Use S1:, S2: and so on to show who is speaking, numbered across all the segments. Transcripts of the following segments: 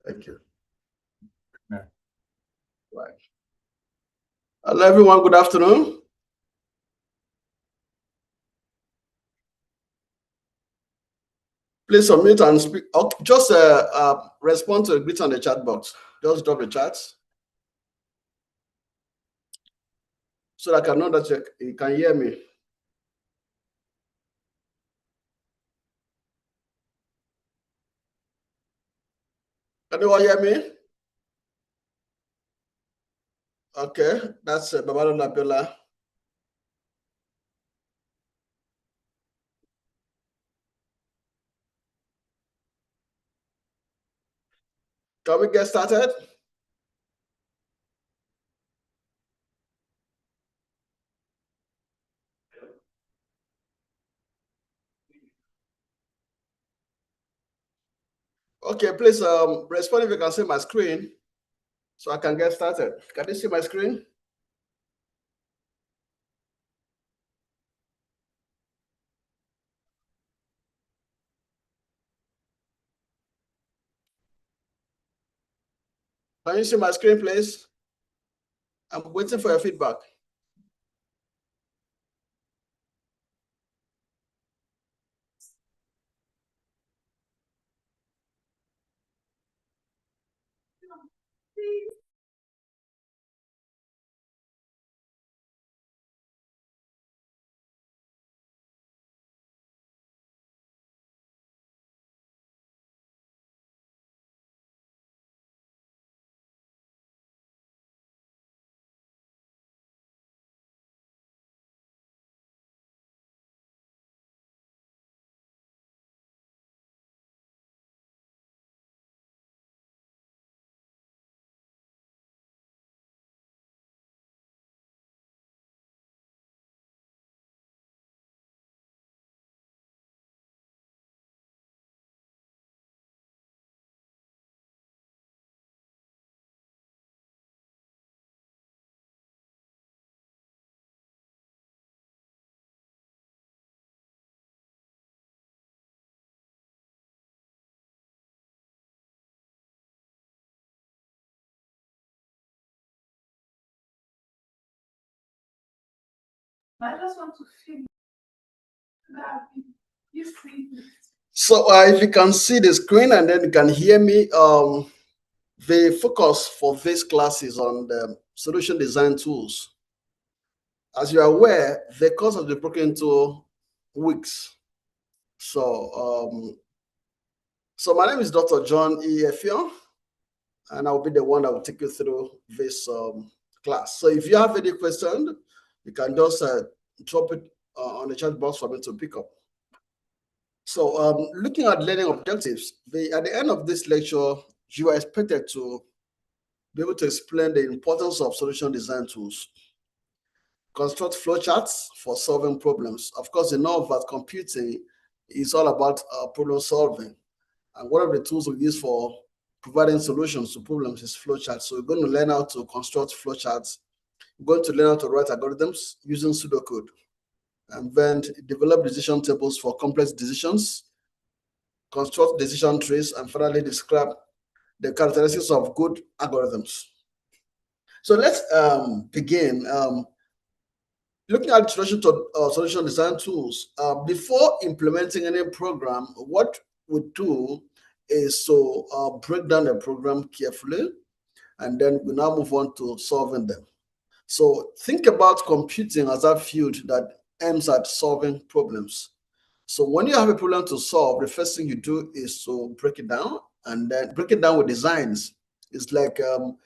S1: Thank you. Yeah. Right. Hello, everyone. Good afternoon. Please submit and speak. Okay, just respond to a bit on the chat box. Just drop the chats so that I can know that you can hear me. Can you all hear me? Okay, that's Babalo Labiola. Can we get started? Okay, please respond if you can see my screen so I can get started. Can you see my screen? Can you see my screen, please? I'm waiting for your feedback. I just want to feel that you see. So if you can see the screen and then you can hear me, the focus for this class is on the solution design tools. As you are aware, the course has been broken into weeks. So, so my name is Dr. John E. Effiong, and I'll be the one that will take you through this class. So if you have any question, you can just drop it on the chat box for me to pick up. So looking at learning objectives, at the end of this lecture, you are expected to be able to explain the importance of solution design tools, construct flowcharts for solving problems. Of course, you know that computing is all about problem solving. And one of the tools we use for providing solutions to problems is flowcharts. So we're going to learn how to construct flowcharts. We're going to learn how to write algorithms using pseudocode, and then develop decision tables for complex decisions, construct decision trees, and finally describe the characteristics of good algorithms. So let's begin. Looking at solution design tools, before implementing any program, what we do is to break down the program carefully, and then we now move on to solving them. So think about computing as a field that aims at solving problems. So when you have a problem to solve, the first thing you do is to break it down, and then break it down with designs. It's like an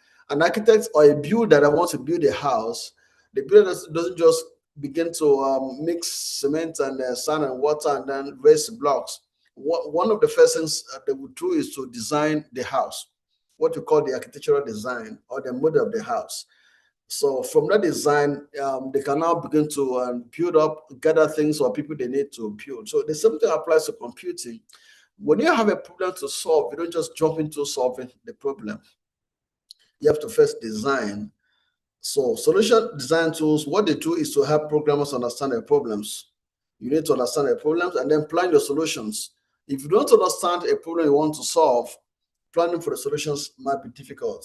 S1: architect or a builder that wants to build a house. The builder doesn't just begin to mix cement and sand and water and then raise blocks. One of the first things they would do is to design the house, what we call the architectural design or the model of the house. So from that design, they can now begin to build up, gather things or people they need to build. So the same thing applies to computing. When you have a problem to solve, you don't just jump into solving the problem. You have to first design. So solution design tools, what they do is to help programmers understand their problems. You need to understand their problems and then plan your solutions. If you don't understand a problem you want to solve, planning for the solutions might be difficult.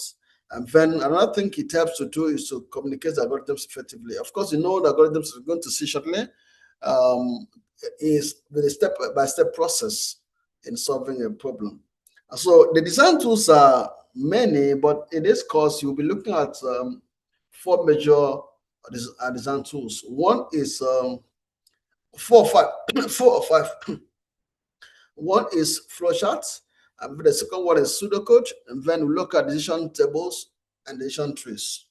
S1: And then another thing it helps to do is to communicate the algorithms effectively. Of course, the algorithms we're going to see shortly is the step-by-step process in solving a problem. So the design tools are many, but in this course, you'll be looking at 4 major design tools. One is 4 or 5, 4 or 5. One is flowcharts, and the second one is pseudocode, and then we look at decision tables and decision trees.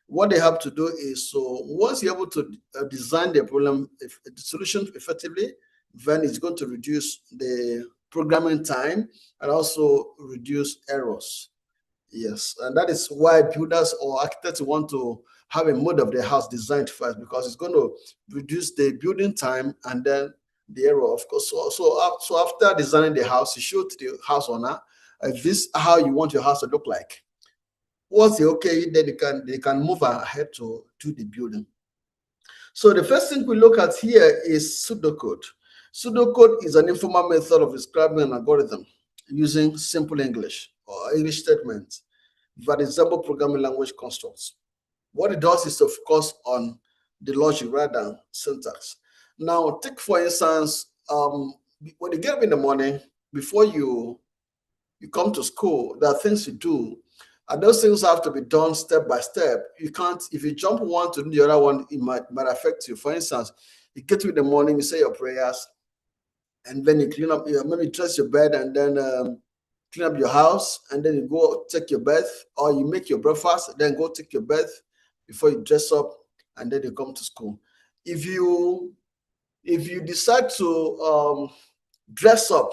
S1: What they have to do is, so once you're able to design the problem, the solution effectively, then it's going to reduce the programming time and also reduce errors. Yes, and that is why builders or architects want to have a mode of their house designed first, because it's going to reduce the building time and then the error, of course. So after designing the house, you show to the house owner, this is how you want your house to look like. Once they okay, then they can move ahead to the building. So the first thing we look at here is pseudocode. Pseudocode is an informal method of describing an algorithm using simple English or English statements that resemble programming language constructs. What it does is to focus on the logic rather than syntax. Now, take for instance, when you get up in the morning, before you come to school, there are things you do, and those things have to be done step by step. You can't, if you jump one to the other one, it might affect you. For instance, you get up in the morning, you say your prayers, and then you clean up, maybe dress your bed, and then clean up your house, and then you go take your bath, or you make your breakfast, then go take your bath before you dress up, and then you come to school. If you decide to dress up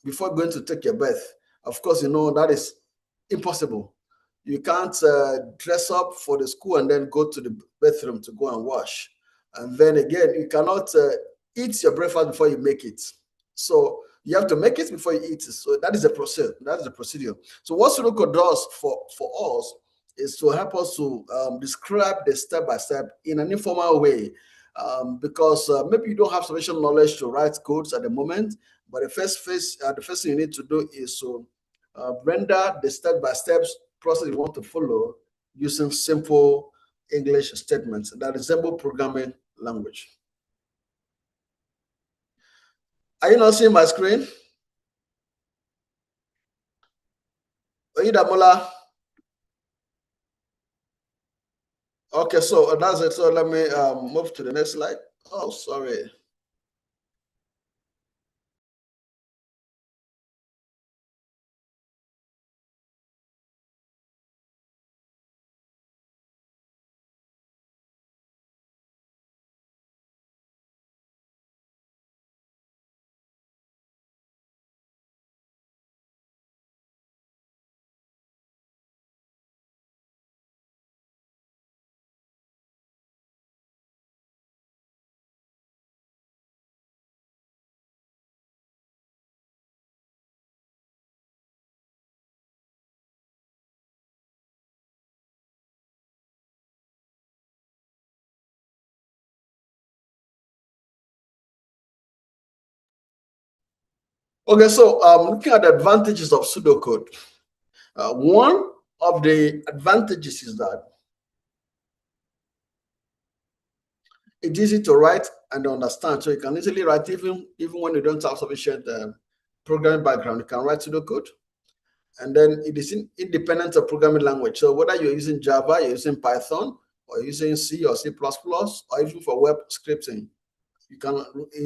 S1: before going to take your bath, of course, that is impossible. You can't dress up for the school and then go to the bathroom to go and wash. And then again, you cannot eat your breakfast before you make it. So you have to make it before you eat it. So that is the process. That is the procedure. So what pseudocode does for us is to help us to describe the step-by-step in an informal way, because maybe you don't have sufficient knowledge to write codes at the moment, but the first thing you need to do is to render the step-by-step process you want to follow using simple English statements that resemble programming language. Are you not seeing my screen? Damola? Okay, so that's it. So let me move to the next slide. Oh, sorry. Okay, so looking at the advantages of pseudocode, one of the advantages is that it's easy to write and understand. So you can easily write even when you don't have sufficient programming background. You can write pseudocode, and then it is independent of programming language. So whether you're using Java, you're using Python, or you're using C or C++, or even for web scripting, you can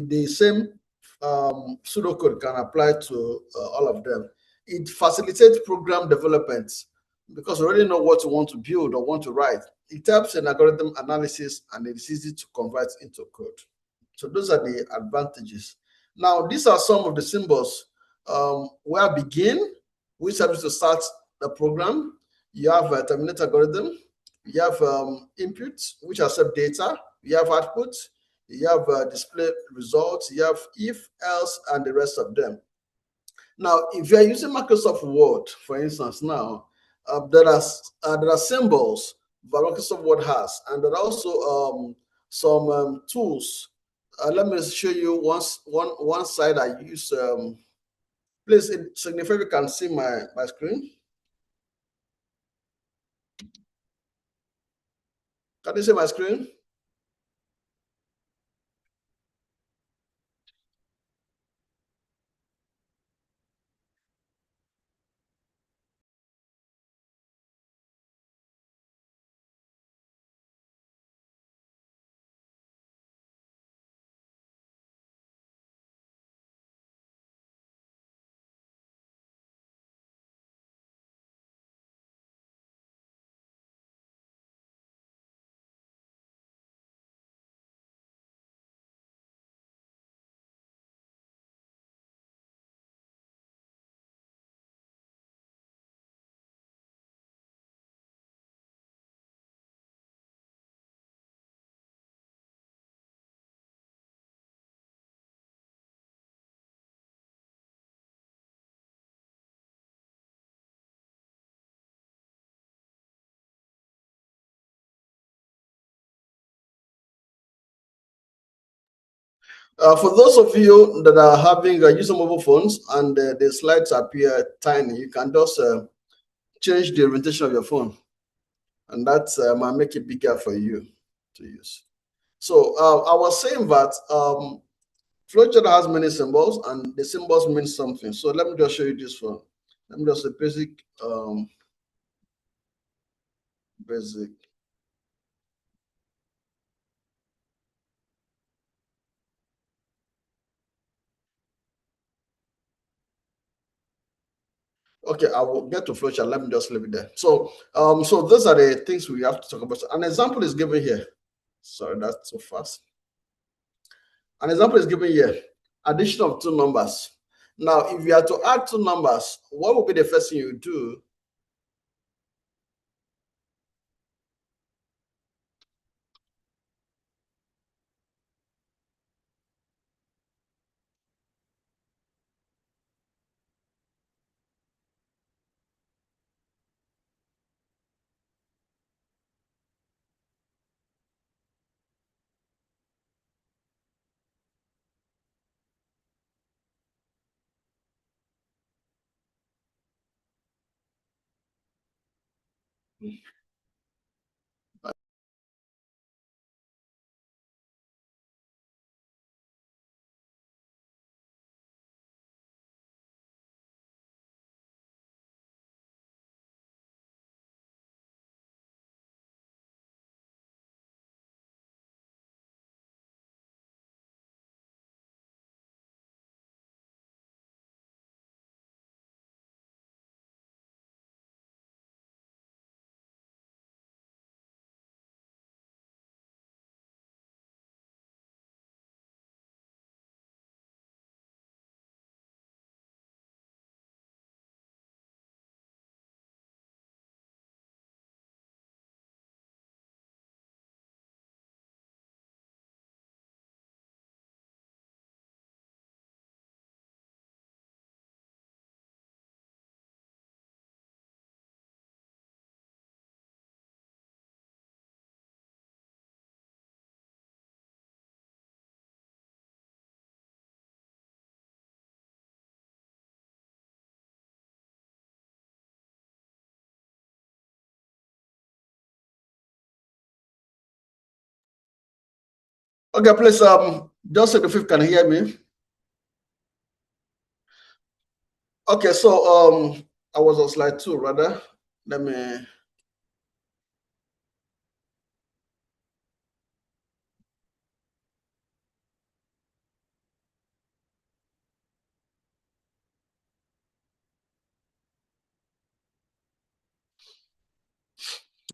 S1: the same pseudocode can apply to all of them. It facilitates program development because you already know what you want to build or want to write. It helps in algorithm analysis, and it's easy to convert into code. So those are the advantages. Now, these are some of the symbols. Where begin, which helps to start the program. You have a terminate algorithm. You have input, which accept data. You have output. You have display results. You have if, else, and the rest of them. Now, if you are using Microsoft Word, for instance, now there are symbols that Microsoft Word has, and there are also some tools. Let me show you one side I use. Please signify if you can see my screen. Can you see my screen? For those of you that are having user mobile phones and the slides appear tiny, you can just change the orientation of your phone, and that might make it bigger for you to use. So I was saying that flowchart has many symbols, and the symbols mean something. So let me just show you this one. Let me just say basic. Basic. Okay, I will get to flowchart. Let me just leave it there. So, so those are the things we have to talk about. An example is given here. Sorry, that's so fast. An example is given here. Addition of two numbers. Now, if you are to add two numbers, what would be the first thing you do? Okay, please, just say if you can hear me. Okay, so I was on slide 2, rather. Let me.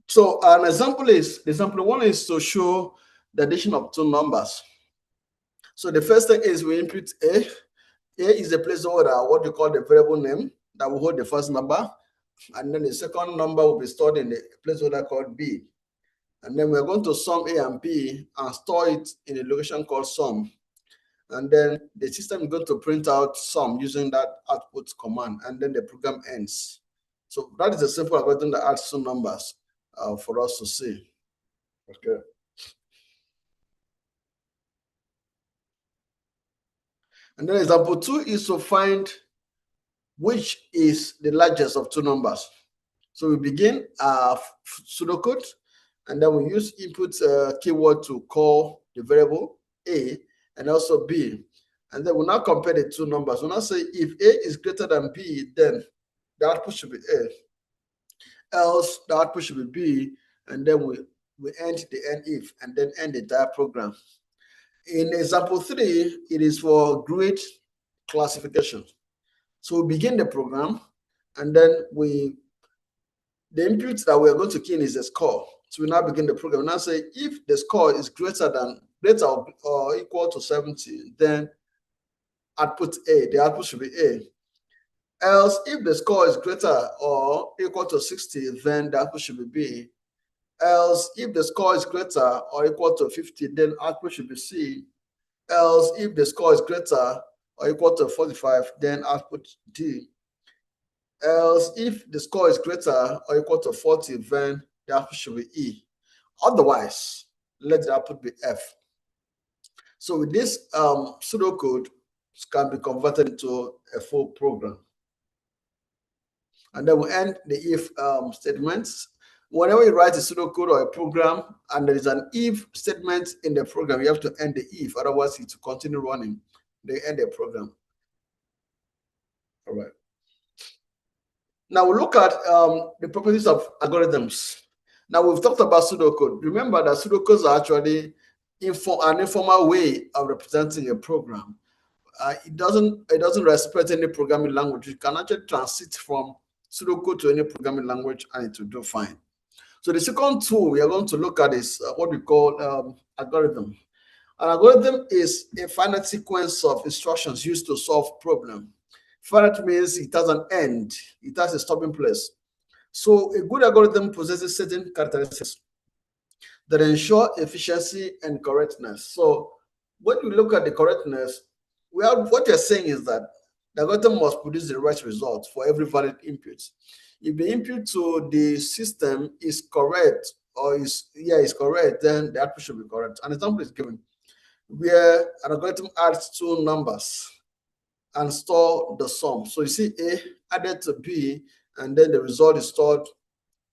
S1: So an example is, example 1 is to show the addition of two numbers. So the first thing is we input A. A is a placeholder, what you call the variable name that will hold the first number. And then the second number will be stored in the placeholder called B. And then we're going to sum A and B and store it in a location called sum. And then the system is going to print out sum using that output command, and then the program ends. So that is a simple algorithm that adds two numbers for us to see. Okay. And then example 2 is to find which is the largest of two numbers. So we begin pseudocode, and then we use input keyword to call the variable A and also B. And then we'll now compare the two numbers. We'll now say if A is greater than B, then the output should be A. Else the output should be B, and then we end the end if, and then end the entire program. In example 3, it is for grade classification. So we begin the program, and then the input that we are going to key in is the score. So we now begin the program. Now say if the score is greater or equal to 70, then output A, the output should be A. Else, if the score is greater or equal to 60, then the output should be B. Else, if the score is greater or equal to 50, then output should be C. Else, if the score is greater or equal to 45, then output D. Else, if the score is greater or equal to 40, then the output should be E. Otherwise, let the output be F. So with this pseudocode can be converted into a full program. And then we end the if statements. Whenever you write a pseudocode or a program and there is an if statement in the program, you have to end the if, otherwise it will continue running. They end the program. All right. Now we look at the properties of algorithms. Now we've talked about pseudocode. Remember that pseudocodes are actually an informal way of representing a program. It doesn't respect any programming language. You can actually transit from pseudocode to any programming language and it will do fine. So the second tool we are going to look at is what we call algorithm. An algorithm is a finite sequence of instructions used to solve problem. Finite means it has an end, it has a stopping place. So a good algorithm possesses certain characteristics that ensure efficiency and correctness. So when you look at the correctness, what you're saying is that the algorithm must produce the right result for every valid input. If the input to the system is correct or is correct, then the output should be correct. An example is given where an algorithm adds two numbers and store the sum. So you see A added to B, and then the result is stored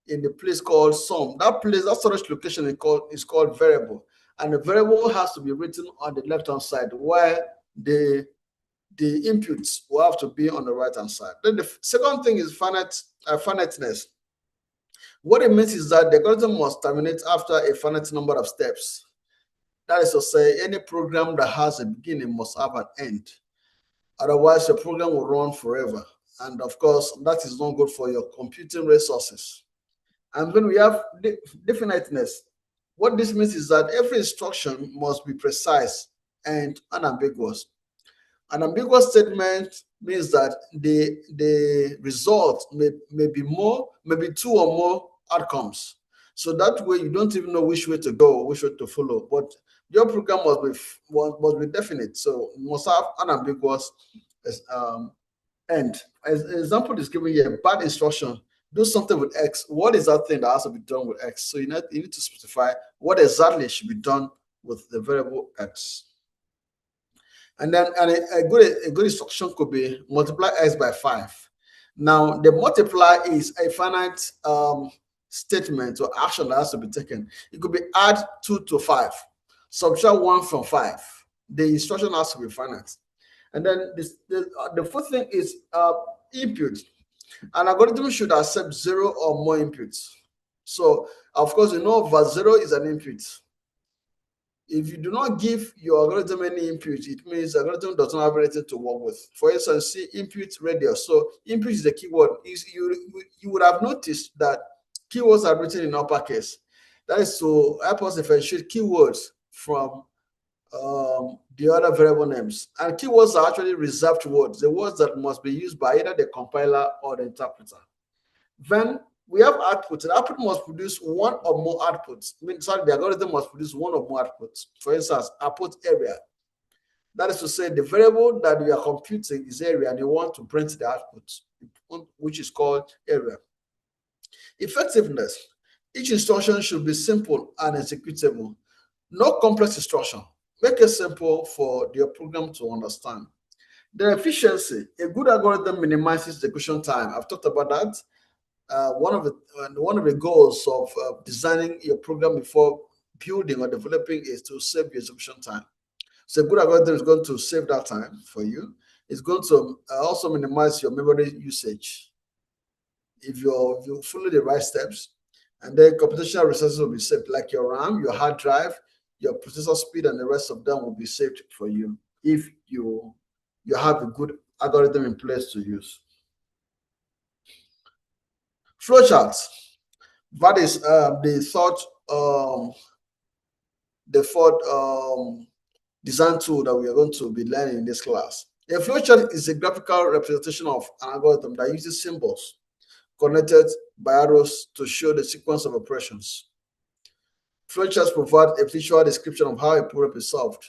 S1: in the place called sum. That storage location is called variable, and the variable has to be written on the left-hand side, while the inputs will have to be on the right-hand side. Then the second thing is finiteness. What it means is that the algorithm must terminate after a finite number of steps. That is to say, any program that has a beginning must have an end. Otherwise, the program will run forever. And of course, that is not good for your computing resources. And when we have definiteness, what this means is that every instruction must be precise and unambiguous. An ambiguous statement means that the result may be two or more outcomes. So that way you don't even know which way to go, which way to follow. But your program must be definite. So it must have unambiguous end. As an example is given here, bad instruction. Do something with X. What is that thing that has to be done with X? So you need to specify what exactly should be done with the variable X. And then a good instruction could be multiply X by 5. Now, the multiply is a finite statement or action that has to be taken. It could be add 2 to 5, subtract 1 from 5. The instruction has to be finite. And then the fourth thing is input. An algorithm should accept 0 or more inputs. So, of course, that 0 is an input. If you do not give your algorithm any input, it means the algorithm does not have anything to work with. For instance, see input radius. So input is the keyword. You would have noticed that keywords are written in uppercase. That is to help us differentiate keywords from the other variable names. And keywords are actually reserved words, the words that must be used by either the compiler or the interpreter. Then we have output. The output must produce one or more outputs. The algorithm must produce one or more outputs. For instance, output area. That is to say, the variable that we are computing is area, and you want to print the output, which is called area. Effectiveness. Each instruction should be simple and executable. No complex instruction. Make it simple for your program to understand. The efficiency. A good algorithm minimizes execution time. I've talked about that. One of the goals of designing your program before building or developing is to save your execution time. So a good algorithm is going to save that time for you. It's going to also minimize your memory usage if you follow the right steps. And then computational resources will be saved, like your RAM, your hard drive, your processor speed, and the rest of them will be saved for you if you have a good algorithm in place to use. Flowcharts. That is the third design tool that we are going to be learning in this class. A flowchart is a graphical representation of an algorithm that uses symbols connected by arrows to show the sequence of operations. Flowcharts provide a visual description of how a problem is solved.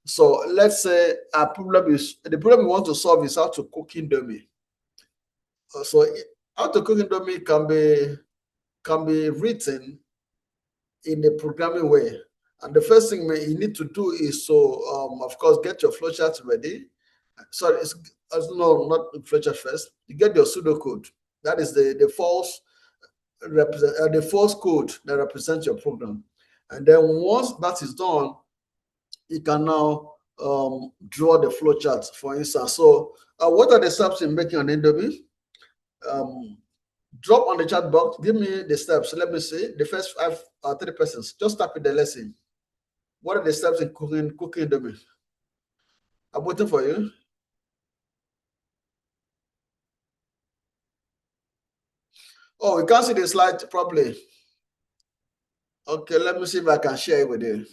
S1: So let's say the problem we want to solve is how to cook indomie. So how to cook indomie can be written in a programming way. And the first thing you need to do is to, of course, get your flowchart ready. Sorry, no, not flowchart first. You get your pseudocode. That is the false code that represents your program. And then once that is done, you can now draw the flowchart, for instance. So, what are the steps in making an Indomie? Drop on the chat box. Give me the steps. Let me see the first 3 persons. Just type in the lesson. What are the steps in cooking Indomie? I'm waiting for you. Oh, we can't see the slide properly. Okay, let me see if I can share it with you.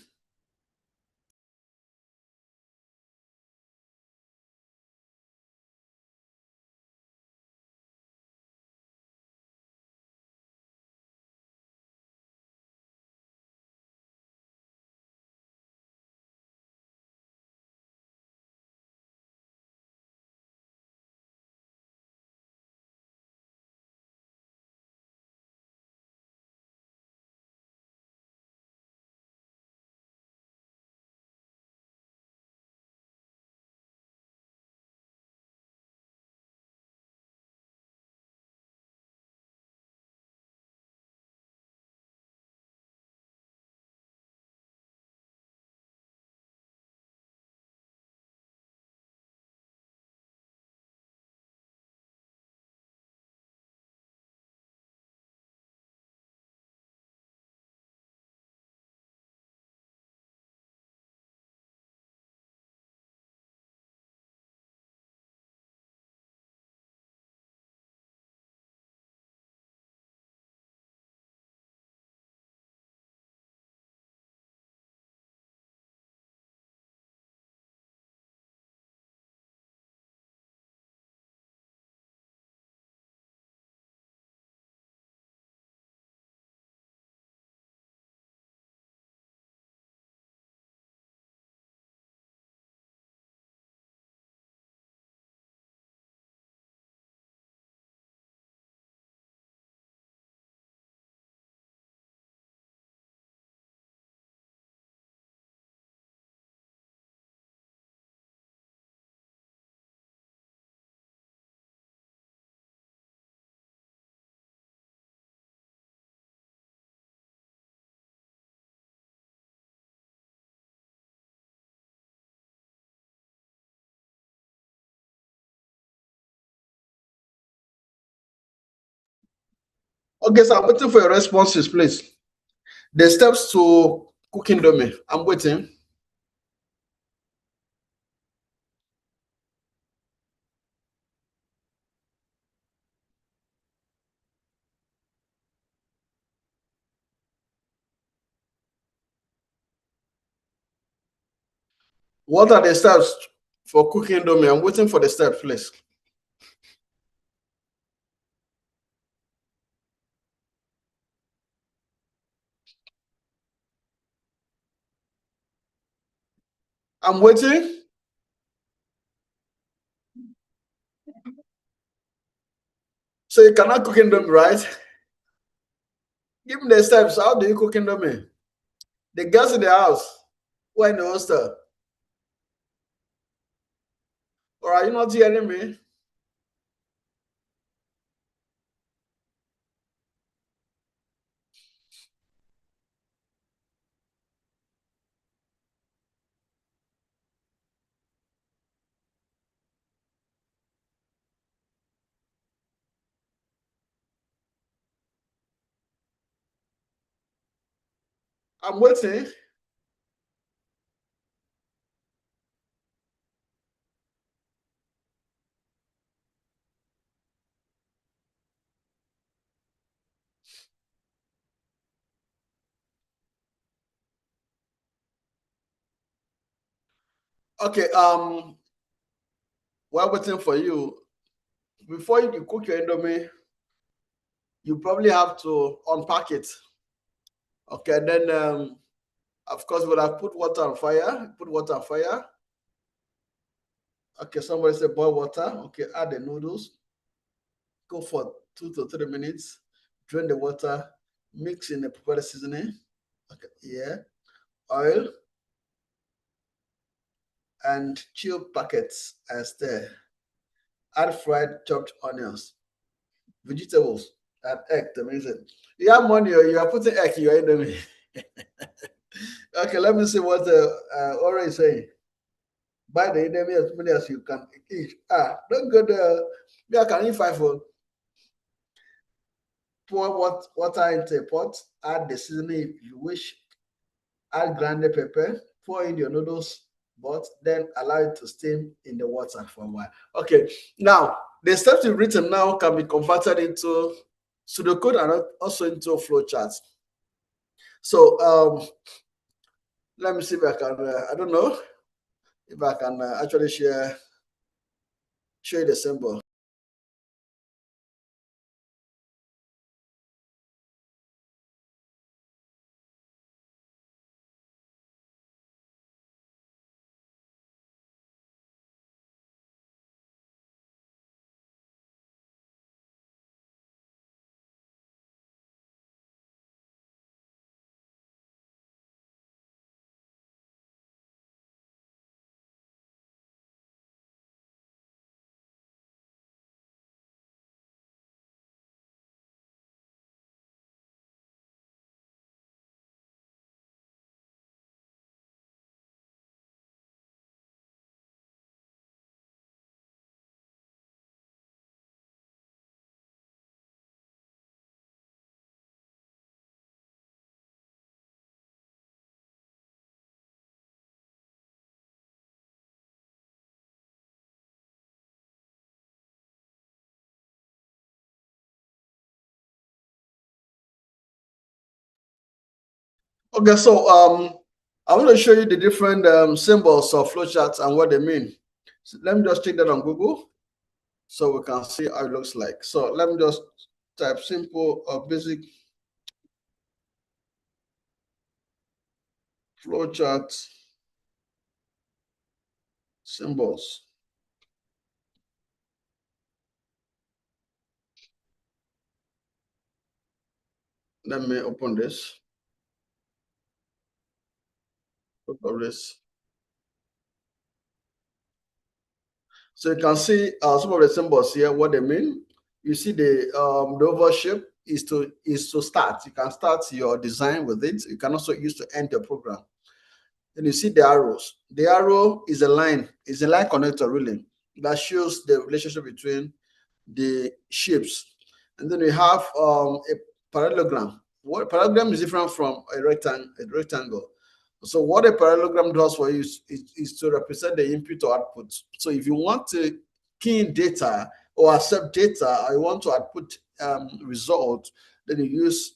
S1: Okay, so I'm waiting for your responses, please. The steps to cooking Indomie. I'm waiting. What are the steps for cooking Indomie? I'm waiting for the steps, please. I'm waiting. So you cannot cook Indomie, right? Give me the steps. How do you cook Indomie? The girls in the house. Who are in the hostel? Or are you not hearing me? I'm waiting. Okay, while waiting for you, before you cook your Indomie, you probably have to unpack it. Okay, then of course we'll have put water on fire. Put water on fire. Okay, somebody said boil water. Okay, add the noodles. Go for 2 to 3 minutes. Drain the water. Mix in the prepared seasoning. Okay, yeah. Oil and chilled packets and stir. Add fried chopped onions, vegetables, and egg to mix it. You have money or you are putting egg in your enemy. Okay, let me see what Ora is saying. Buy the enemy as many as you can eat. Don't go there. Me, I can eat 5 for. Pour water into a pot. Add the seasoning if you wish. Add grounded pepper. Pour in your noodles, but then allow it to steam in the water for a while. Okay, now the steps you've written now can be converted into pseudocode and also into flowcharts. So let me see if I can. I don't know if I can actually show you the symbol. Okay, so I want to show you the different symbols of flowcharts and what they mean. So let me just check that on Google so we can see how it looks like. So let me just type simple or basic flowchart symbols. Let me open this. Open this. So you can see some of the symbols here, what they mean. You see the oval shape is to start. You can start your design with it. You can also use to end your program. Then you see the arrows. The arrow is a line connector really that shows the relationship between the shapes. And then we have a parallelogram. What parallelogram is different from a rectangle. So what a parallelogram does for you is to represent the input or output. So if you want to key in data or accept data, or you want to output result, then you use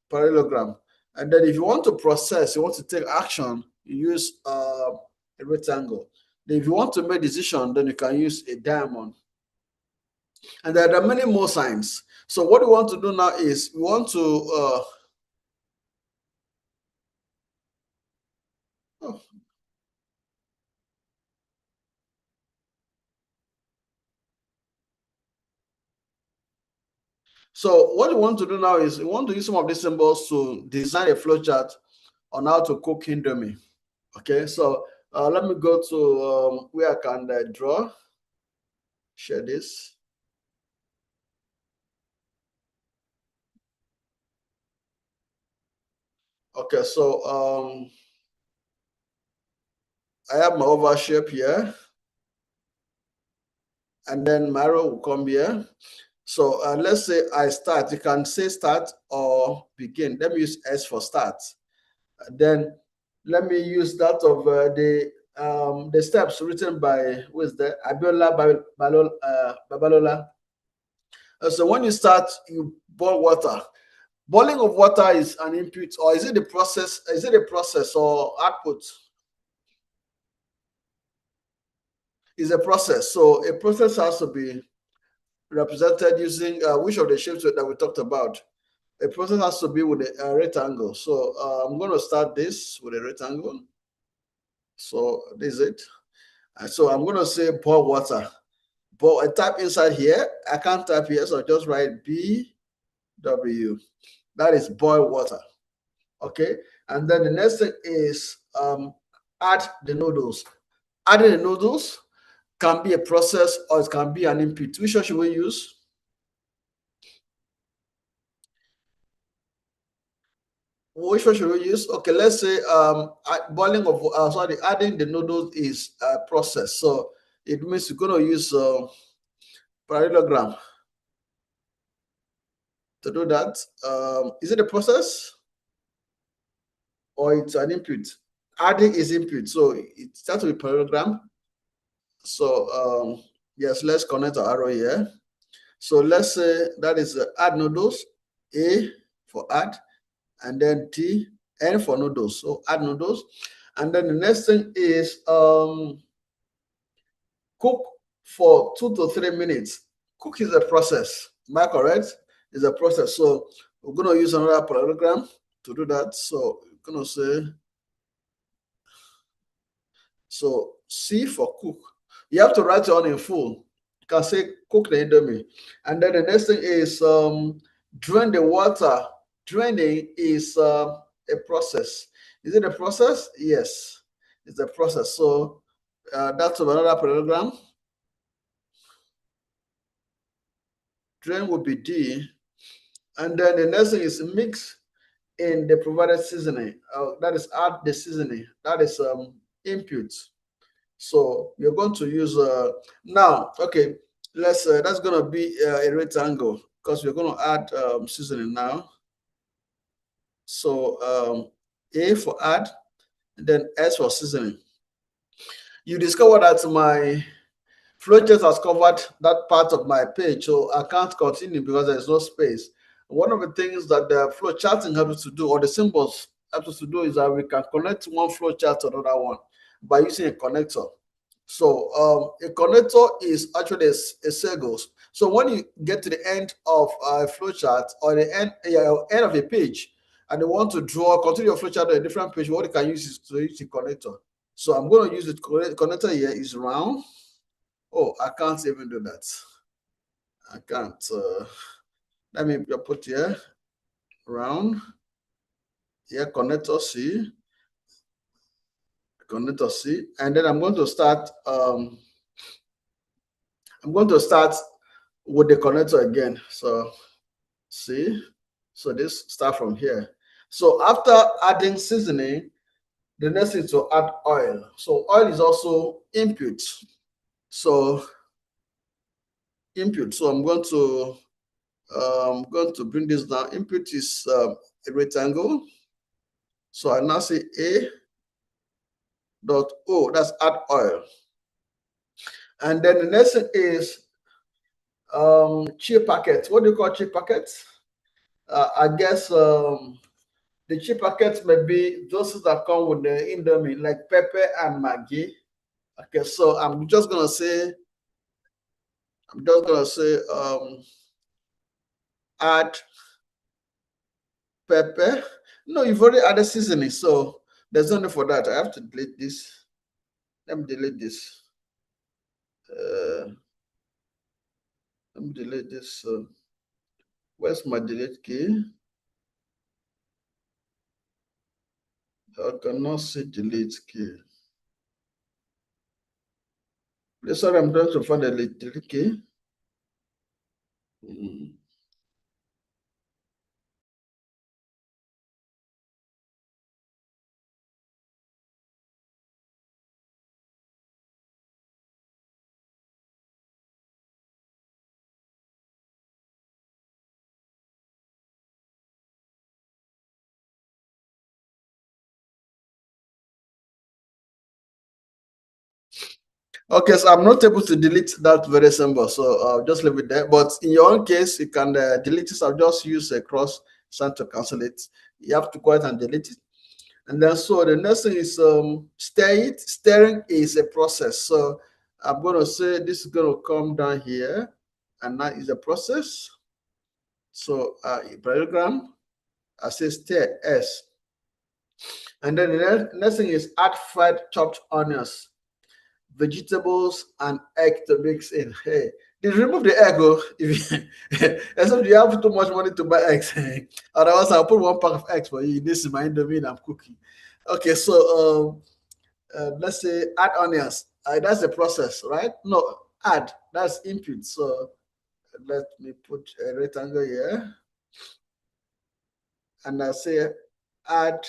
S1: parallelogram. And then if you want to process, you want to take action, you use a rectangle. Then if you want to make decision, then you can use a diamond. And there are many more signs. So what we want to do now is we want to so what we want to do now is we want to use some of these symbols to design a flowchart on how to cook Indomie. Okay, so let me go to where I can draw. share this. Okay, so I have my oval shape here, and then my arrow will come here. So let's say I start. You can say start or begin. Let me use S for start. Then let me use that of the steps written by, who is there? Abiola Babalola. So when you start, you boil water. Boiling of water is an input, or is it the process? Is it a process or output? Is a process. So a process has to be represented using which of the shapes that we talked about? A process has to be with a rectangle. So I'm going to start this with a rectangle. So this is it. And so I'm going to say boil water. But I type inside here. I can't type here, so I just write BW. That is boil water. Okay. And then the next thing is add the noodles. Adding the noodles can be a process or it can be an input. Which one should we use? Which one should we use? Okay, let's say boiling of adding the noodles is a process. So it means you're going to use parallelogram to do that. Is it a process or it's an input? Adding is input, so it starts with parallelogram. So yes, let's connect our arrow here. So let's say that is add noodles, A for add, and then T, N for noodles. So add noodles. And then the next thing is cook for 2 to 3 minutes. Cook is a process. Am I correct? It's a process. So we're going to use another parallelogram to do that. So we're going to say, so C for cook. You have to write it on in full. You can say cook the indomie. And then the next thing is drain the water. Draining is a process. Is it a process? Yes, it's a process. So that's another parallelogram. Drain will be D. And then the next thing is mix in the provided seasoning. That is add the seasoning. That is input. So you're going to use now. Okay, that's going to be a rectangle because we're going to add seasoning now. So A for add, and then S for seasoning. You discover that my flowchart has covered that part of my page, so I can't continue because there's no space. One of the things that the flowcharting helps us to do, or the symbols helps us to do, is that we can connect one flowchart to another one by using a connector. So a connector is actually a circle. So when you get to the end of a flowchart or the end of a page, and you want to continue your flowchart on a different page, what you can use is to use the connector. So I'm going to use the connector here is round. Oh, I can't even do that. I can't. Let me put here round. Here connector C. Connector C, and then I'm going to start. I'm going to start with the connector again. So see, so this start from here. So after adding seasoning, the next is to add oil. So oil is also input. So input. So I'm going to bring this down. Input is a rectangle. So I now say A dot O. That's add oil. And then the next thing is chip packet. What do you call chip packets? I guess the chip packets may be those that come with the indomie, like pepper and Maggi. Okay, so I'm just gonna say add pepper. No, you've already added seasoning, so there's no need for that. I have to delete this. Let me delete this. Let me delete this. Where's my delete key? I cannot see delete key. Sorry, I'm trying to find the little key. Okay, so I'm not able to delete that very symbol, so I'll just leave it there. But in your own case, you can delete it. I'll just use a cross sign to cancel it. You have to go ahead and delete it. And then so the next thing is stir it. Stirring is a process. So I'm going to say this is going to come down here, and that is a process. So parallelogram, I say stir S. And then the next thing is add fried chopped onions, vegetables, and egg to mix in. Hey, they remove the egg, oh, if you, except you have too much money to buy eggs. Otherwise, I'll put one pack of eggs for you. This is my Indomie and I'm cooking. Okay, so let's say add onions. That's the process, right? No, add. That's input. So let me put a rectangle here. And I say add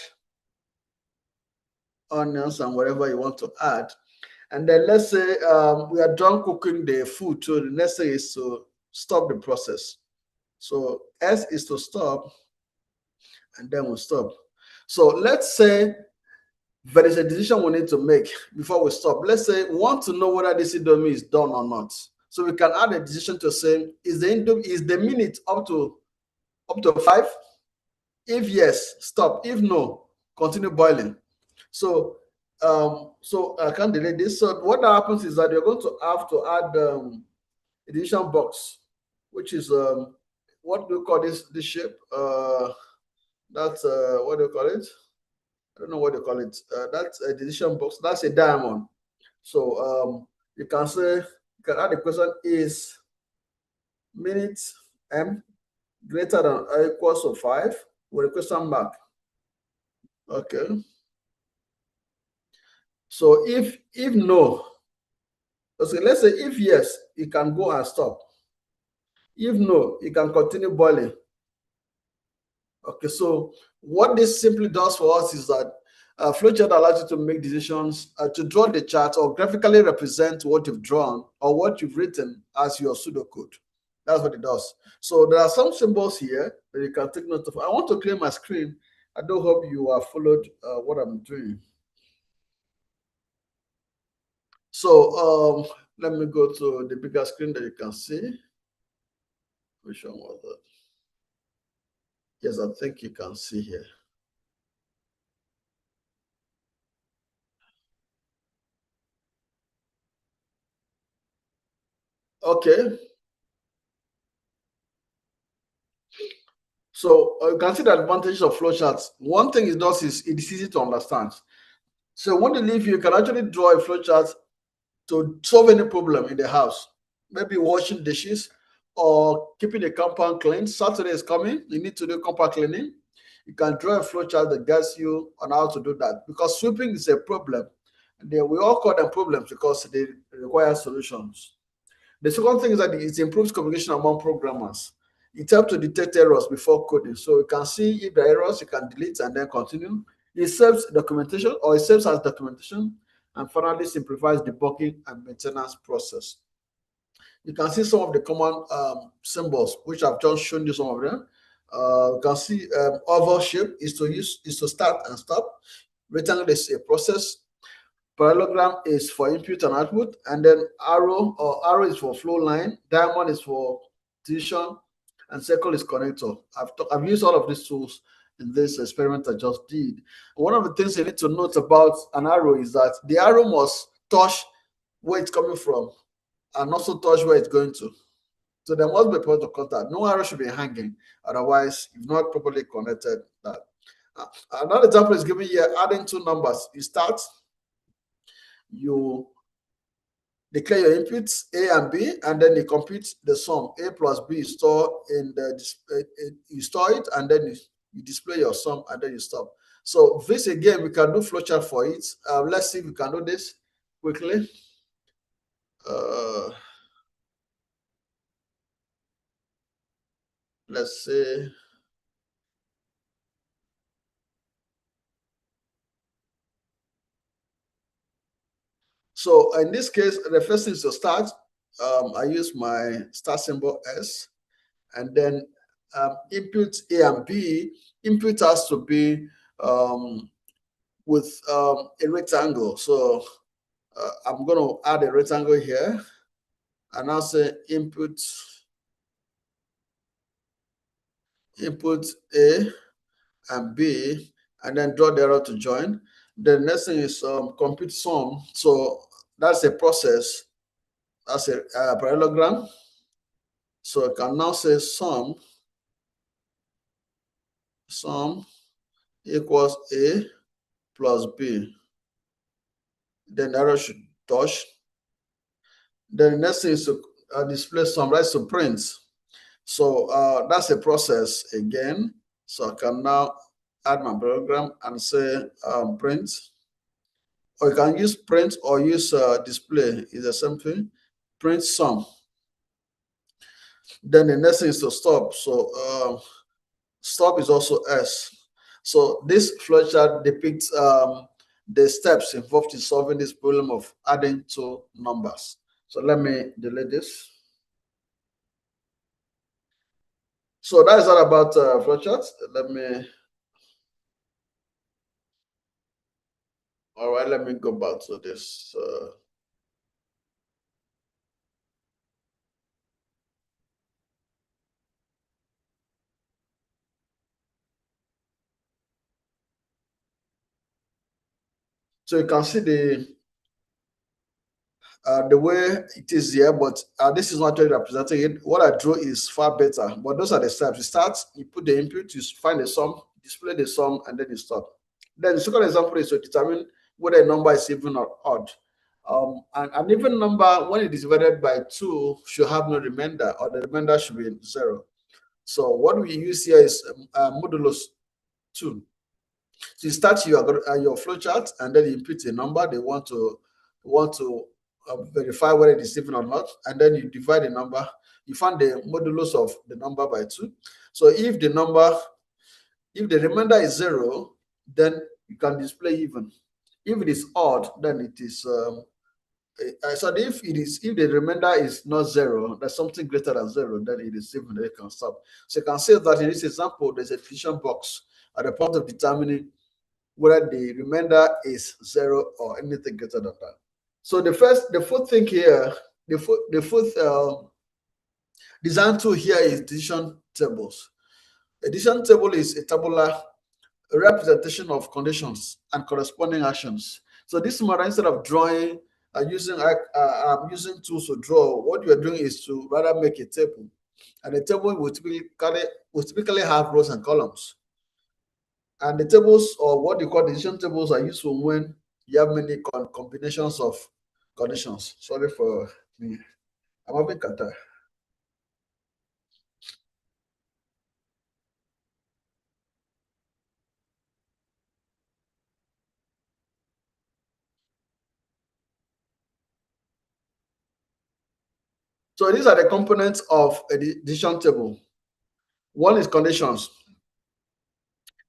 S1: onions and whatever you want to add. And then let's say we are done cooking the food. So the next thing is to stop the process. So S is to stop, and then we'll stop. So let's say there is a decision we need to make before we stop. Let's say we want to know whether this Indomie is done or not. So we can add a decision to say, is the minute up to 5? If yes, stop. If no, continue boiling. So so I can't delete this. So what happens is that you're going to have to add a decision box, which is what do you call this shape? That's what do you call it? I don't know what they call it. That's a decision box. That's a diamond. So you can say, you can add the question, is minutes m greater than or equals to 5 with a question mark. Okay. So if no, okay, let's say if yes, you can go and stop. If no, you can continue boiling. Okay, so what this simply does for us is that flowchart allows you to make decisions, to draw the chart or graphically represent what you've drawn or what you've written as your pseudocode. That's what it does. So there are some symbols here that you can take note of. I want to clear my screen. I do hope you have followed what I'm doing. So let me go to the bigger screen that you can see. Which one was that? Yes, I think you can see here. Okay. So you can see the advantage of flowcharts. One thing it does is it is easy to understand. So when you leave, you can actually draw a flowchart to solve any problem in the house. Maybe washing dishes or keeping the compound clean. Saturday is coming. You need to do compound cleaning. You can draw a flowchart that guides you on how to do that, because sweeping is a problem. And we all call them problems because they require solutions. The second thing is that it improves communication among programmers. It helps to detect errors before coding. So you can see if there are errors, you can delete and then continue. It serves documentation, or it serves as documentation, and finally simplifies debugging and maintenance process. You can see some of the common symbols, which I've just shown you some of them. You can see oval shape is to start and stop. Rectangle is a process. Parallelogram is for input and output, and then arrow is for flow line, diamond is for decision, and circle is connector. I've used all of these tools in this experiment I just did. One of the things you need to note about an arrow is that the arrow must touch where it's coming from and also touch where it's going to. So there must be a point of contact. No arrow should be hanging, otherwise you've not properly connected that. Another example is given here, adding two numbers. You start, you declare your inputs A and B, and then you compute the sum. A plus B is stored in the display. You store it, and then you display your sum, and then you stop. So this again, we can do flowchart for it. Let's see if we can do this quickly. let's say so in this case, the first thing is to start. I use my start symbol S, and then input A and B. Input has to be with a rectangle. So I'm going to add a rectangle here, and I'll say input A and B, and then draw the arrow to join. The next thing is compute sum. So that's a process. That's a parallelogram. So I can now say sum equals A plus B. Then the arrow should touch. Then the next thing is to display sum, right? So print. So that's a process again. So I can now add my program and say print. Or you can use print or use display. It's the same thing. Print sum. Then the next thing is to stop. So stop is also S. So this flowchart depicts the steps involved in solving this problem of adding two numbers. So let me delete this. So that is all about flowchart. All right, let me go back to this. So you can see the way it is here, but this is not really representing it. What I drew is far better, but those are the steps. You start, you put the input, you find the sum, display the sum, and then you stop. Then the second example is to determine whether a number is even or odd. An even number, when it is divided by 2, should have no remainder, or the remainder should be 0. So what we use here is modulus 2. So you start your flowchart, and then you input a number they want to verify whether it is even or not, and then you divide the number. You find the modulus of the number by 2. So if the remainder is 0, then you can display even. If it is odd, then it is so if the remainder is not 0, that's something greater than 0, then it is even. Then you can stop. So you can say that in this example, there's a division box at the point of determining whether the remainder is 0 or anything greater than that. So the fourth thing here, the fourth design tool here is decision tables. A decision table is a tabular representation of conditions and corresponding actions. So this matter, instead of drawing using tools to draw, what you are doing is to rather make a table, and the table will typically have rows and columns. And the tables, or what you call decision tables, are useful when you have many combinations of conditions. Sorry for me. I'm having kata. So these are the components of a decision table. One is conditions.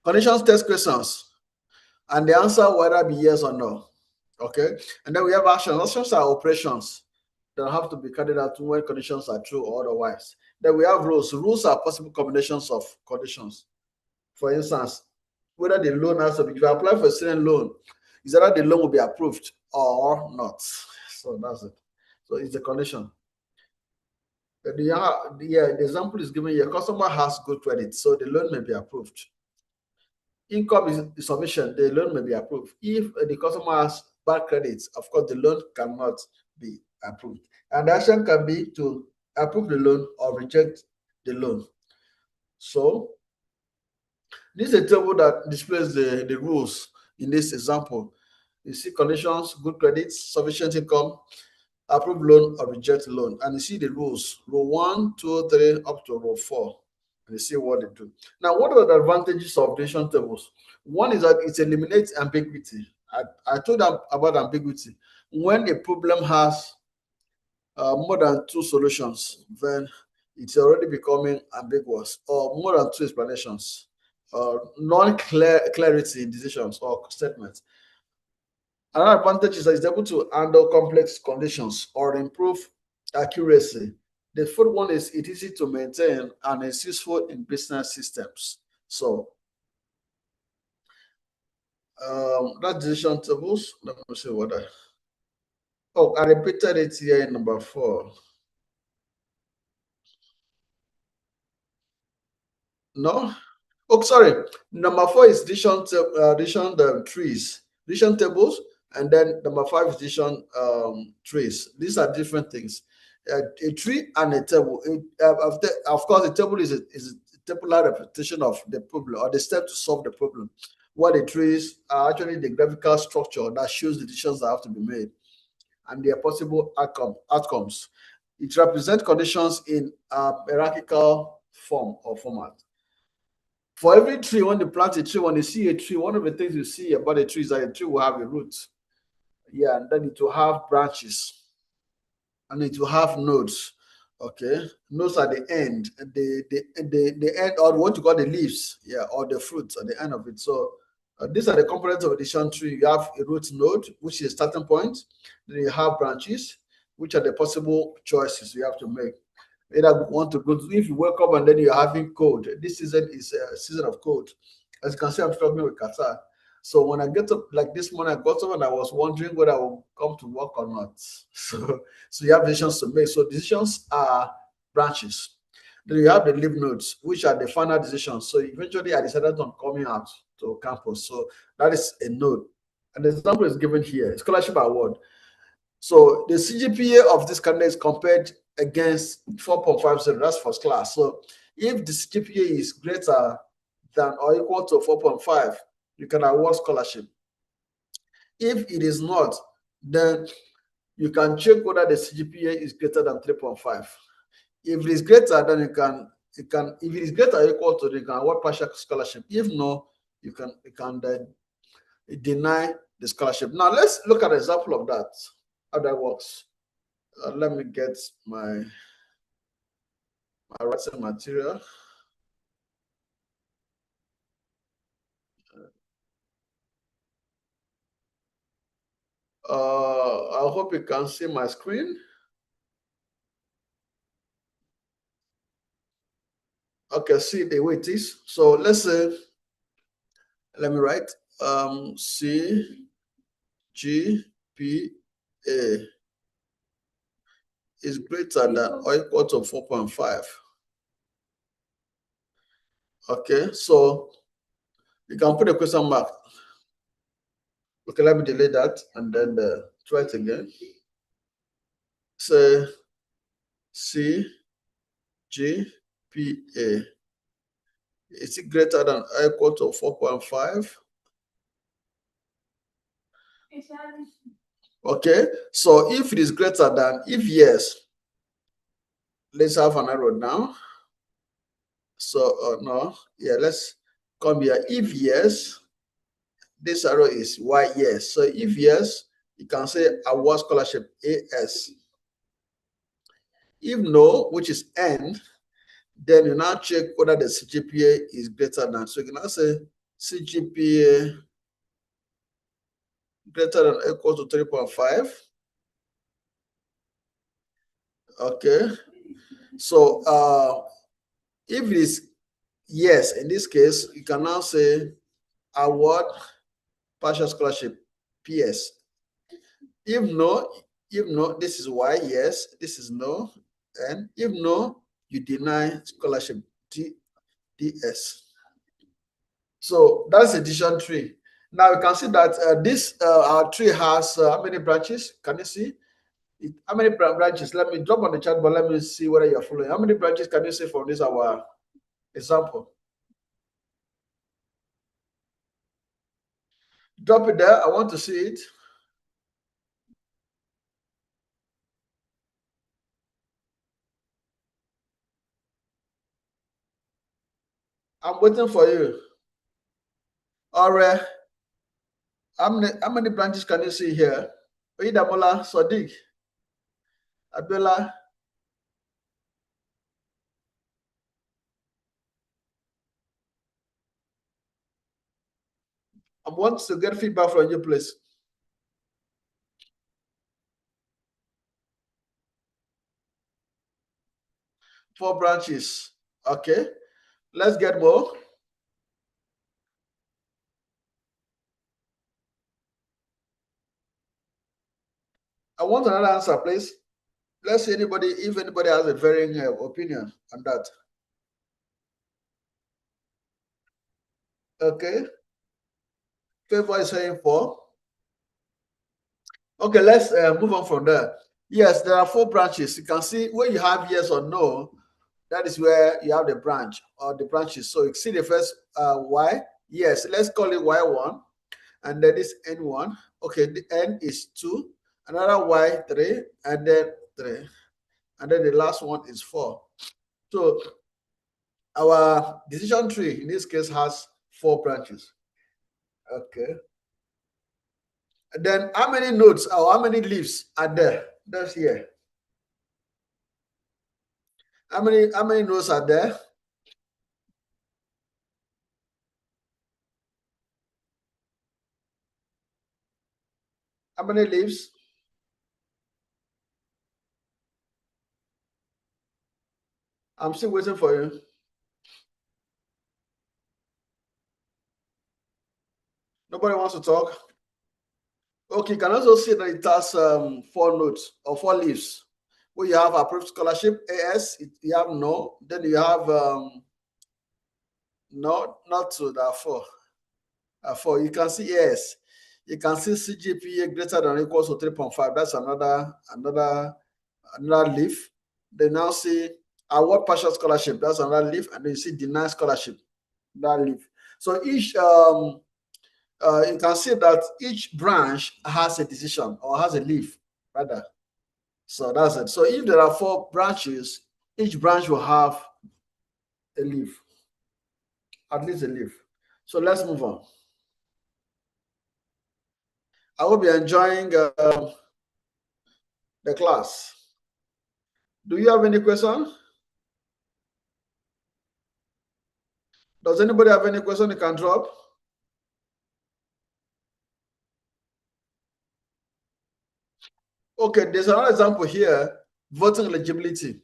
S1: Conditions test questions, and the answer whether be yes or no. Okay, and then we have actions. Actions are operations that have to be carried out when conditions are true or otherwise. Then we have rules. Rules are possible combinations of conditions. For instance, whether the loan has to be, if you apply for a student loan, is that the loan will be approved or not. So that's it. So it's the condition. The example is given here. Customer has good credit, so the loan may be approved. Income is sufficient, the loan may be approved. If the customer has bad credits, of course, the loan cannot be approved. And the action can be to approve the loan or reject the loan. So this is a table that displays the rules in this example. You see conditions, good credits, sufficient income, approve loan or reject loan. And you see the rules, row 1, 2, 3, up to row 4. And you see what they do. Now, what are the advantages of decision tables? One is that it eliminates ambiguity. I told them about ambiguity. When a problem has more than two solutions, then it's already becoming ambiguous, or more than two explanations, or non-clarity in decisions or statements. Another advantage is that it's able to handle complex conditions or improve accuracy. The fourth one is it is easy to maintain and is useful in business systems. So that decision tables, let me see what I repeated it here in number 4. No? Oh, sorry. Number 4 is decision trees, decision tables, and then number 5 is decision trees. These are different things. A tree and a table. Of course, a table is a tabular representation of the problem or the step to solve the problem. What the trees are actually the graphical structure that shows the decisions that have to be made and their possible outcomes. It represents conditions in a hierarchical form or format. For every tree, when you plant a tree, when you see a tree, one of the things you see about a tree is that a tree will have a root. Yeah, and then it will have branches and it will have nodes. Okay, nodes at the end, the end, or what you call the leaves, yeah, or the fruits at the end of it. So these are the components of a decision tree. You have a root node, which is a starting point. Then you have branches, which are the possible choices you have to make. Either want to go to, if you wake up and then you're having cold, this season is a season of cold. As you can see, I'm struggling with Qatar. So when I get up, like this morning, I got up and I was wondering whether I will come to work or not. So you have decisions to make. So decisions are branches. Then you have the leaf nodes, which are the final decisions. So eventually I decided on coming out to campus. So that is a node. And the example is given here, scholarship award. So the CGPA of this candidate is compared against 4.50, that's first class. So if the CGPA is greater than or equal to 4.5, you can award scholarship. If it is not, then you can check whether the CGPA is greater than 3.5. If it is greater, then if it is greater or equal to, you can award partial scholarship. If no, you can then deny the scholarship. Now let's look at an example of that, how that works. Let me get my writing material. I hope you can see my screen. Okay, see the way it is. So let's say, let me write C G P A is greater than or equal to 4.5. Okay, so you can put a question mark. Okay, let me delete that and then try it again. Say C G P A. Is it greater than or equal to 4.5? Okay, so if it is greater than, if yes, let's have an arrow now. So no, yeah, let's come here. If yes, this arrow is Y yes. So if yes, you can say award scholarship AS. If no, which is N, then you now check whether the CGPA is greater than. So you can now say CGPA greater than or equal to 3.5. Okay. So if it is yes, in this case, you can now say award partial scholarship PS. If no, this is Y, yes, this is no, and if no, you deny scholarship DS. So that's a decision tree. Now you can see that this our tree has how many branches? Can you see? How many branches? Let me drop on the chat, but let me see whether you're following. How many branches can you see from this our example? Drop it there. I want to see it. I'm waiting for you. All right. How many branches can you see here? Idamola Sadiq. Abdullah. I want to get feedback from you, please. Four branches. Okay. Let's get more. I want another answer, please. Let's see if anybody has a varying opinion on that. Okay. Favor is saying 4. Okay, let's move on from there. Yes, there are 4 branches. You can see where you have yes or no, that is where you have the branch or the branches. So you see the first Y. Yes, let's call it Y1. And then this N1. Okay, the N is 2. Another Y, 3. And then 3. And then the last one is 4. So our decision tree in this case has 4 branches. Okay. And then how many nodes or how many leaves are there? That's here. How many nodes are there? How many leaves? I'm still waiting for you. Nobody wants to talk. Okay, you can also see that it has 4 nodes or 4 leaves. Where you have approved scholarship, AS, you have no. Then you have no, not to that 4. 4. You can see AS. You can see CGPA greater than or equals to 3.5. That's another leaf. They now see award partial scholarship. That's another leaf, and then you see deny scholarship. That leaf. So each you can see that each branch has a decision or has a leaf rather. So that's it. So if there are 4 branches, each branch will have a leaf, at least a leaf. So let's move on. I hope you're enjoying the class. Do you have any question? Does anybody have any question you can drop? Okay, there's another example here, voting eligibility.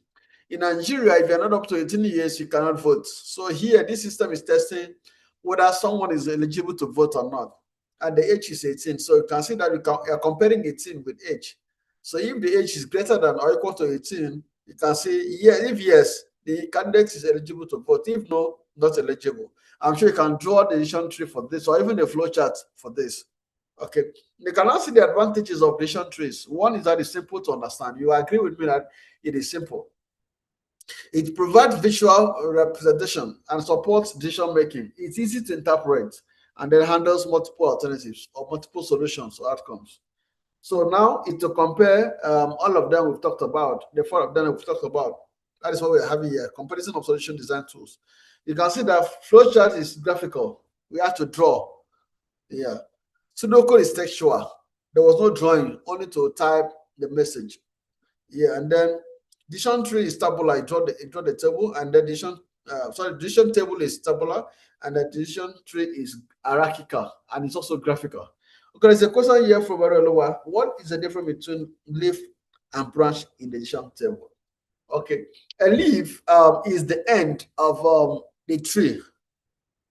S1: In Nigeria, if you're not up to 18 years, you cannot vote. So here, this system is testing whether someone is eligible to vote or not. And the age is 18. So you can see that you're comparing 18 with age. So if the age is greater than or equal to 18, you can see, yeah, if yes, the candidate is eligible to vote. If no, not eligible. I'm sure you can draw the decision tree for this or even a flow chart for this. Okay, you can now see the advantages of decision trees. One is that it's simple to understand. You agree with me that it is simple. It provides visual representation and supports decision making. It's easy to interpret and then handles multiple alternatives or multiple solutions or outcomes. So now it's to compare all of them we've talked about, the 4 of them we've talked about. That is what we're having here, comparison of solution design tools. You can see that flowchart is graphical. We have to draw. Yeah. Sudoku is textual. There was no drawing, only to type the message. Yeah, and then decision tree is tabular. I draw the table, and the decision table is tabular, and the decision tree is hierarchical, and it's also graphical. Okay, there's a question here from Lower. What is the difference between leaf and branch in the decision table? Okay, a leaf is the end of the tree.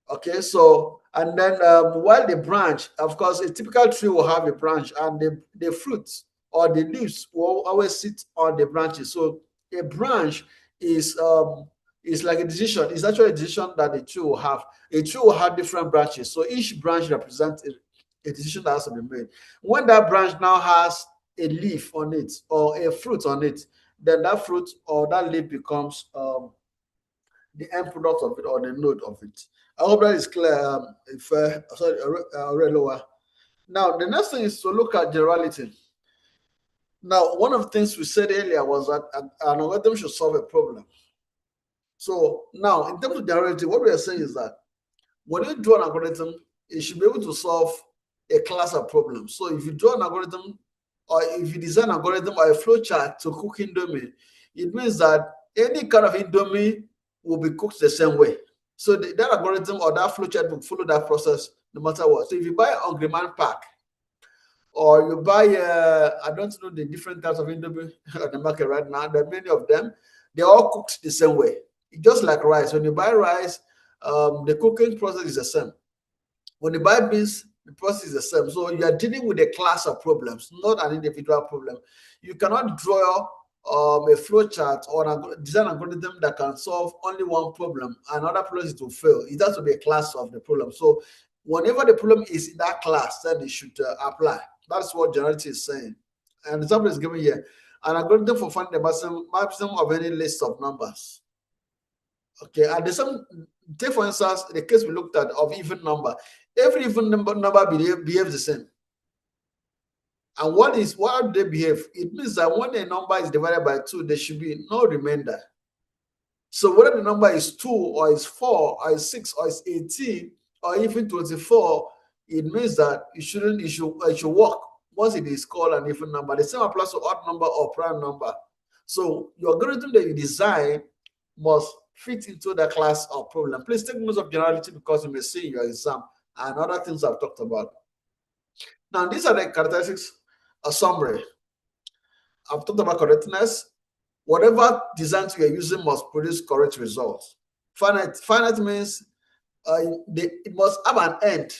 S1: Okay, so and then while the branch, of course, a typical tree will have a branch, and the fruits or the leaves will always sit on the branches. So a branch is like a decision. It's actually a decision that the tree will have. A tree will have different branches, so each branch represents a decision that has to be made. When that branch now has a leaf on it or a fruit on it, then that fruit or that leaf becomes the end product of it or the node of it. I hope that is clear. Lower. Now, the next thing is to look at generality. Now, one of the things we said earlier was that an algorithm should solve a problem. So now, in terms of generality, what we are saying is that when you draw an algorithm, it should be able to solve a class of problems. So if you draw an algorithm or if you design an algorithm or a flow chart to cook Indomie, it means that any kind of Indomie will be cooked the same way. So that algorithm or that flow chart will follow that process no matter what. So if you buy an on-demand pack, or you buy, I don't know the different types of Indomie on the market right now, there are many of them, they're all cooked the same way. Just like rice. When you buy rice, the cooking process is the same. When you buy beans, the process is the same. So you are dealing with a class of problems, not an individual problem. You cannot draw a flow chart or a design algorithm that can solve only one problem and other problems it will fail. It has to be a class of the problem. So whenever the problem is in that class, then it should apply. That's what generality is saying. And the example is given here. An algorithm for finding the maximum of any list of numbers. Okay, and the same, take for instance the case we looked at of even number. Every even number behaves the same. And what do they behave? It means that when a number is divided by 2, there should be no remainder. So whether the number is 2 or is 4 or is 6 or is 18 or even 24, it means that it should work once it is called an even number. The same applies to odd number or prime number. So your algorithm that you design must fit into the class of problem. Please take note of generality because you may see in your exam and other things I've talked about. Now, these are the characteristics, a summary. I've talked about correctness. Whatever design you're using must produce correct results. Finite means it must have an end.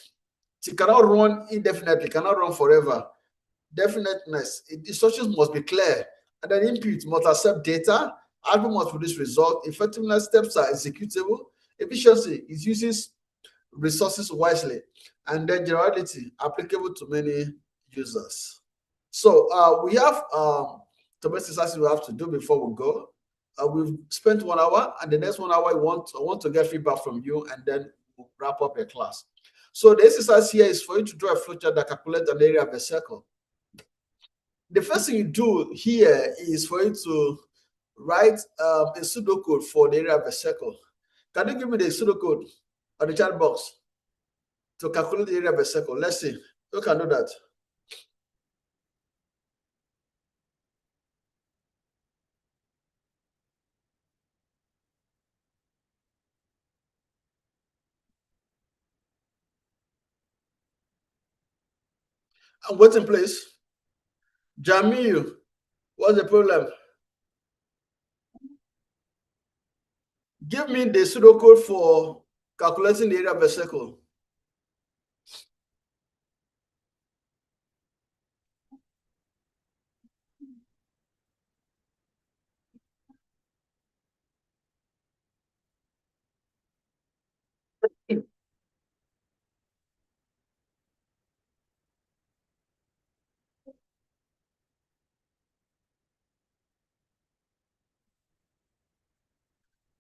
S1: It cannot run indefinitely, cannot run forever. Definiteness, instructions must be clear. And then input must accept data. Output must produce result. Effectiveness, steps are executable. Efficiency is using resources wisely. And then generality, applicable to many users. So we have domestic exercises we have to do before we go. We've spent 1 hour, and the next 1 hour I want to get feedback from you, and then we'll wrap up the class. So the exercise here is for you to draw a flowchart that calculates an area of a circle. The first thing you do here is for you to write a pseudocode for the area of a circle. Can you give me the pseudocode on the chat box to calculate the area of a circle? Let's see. Who can do that? I'm waiting, please. Jamil, what's the problem? Give me the pseudocode for calculating the area of a circle.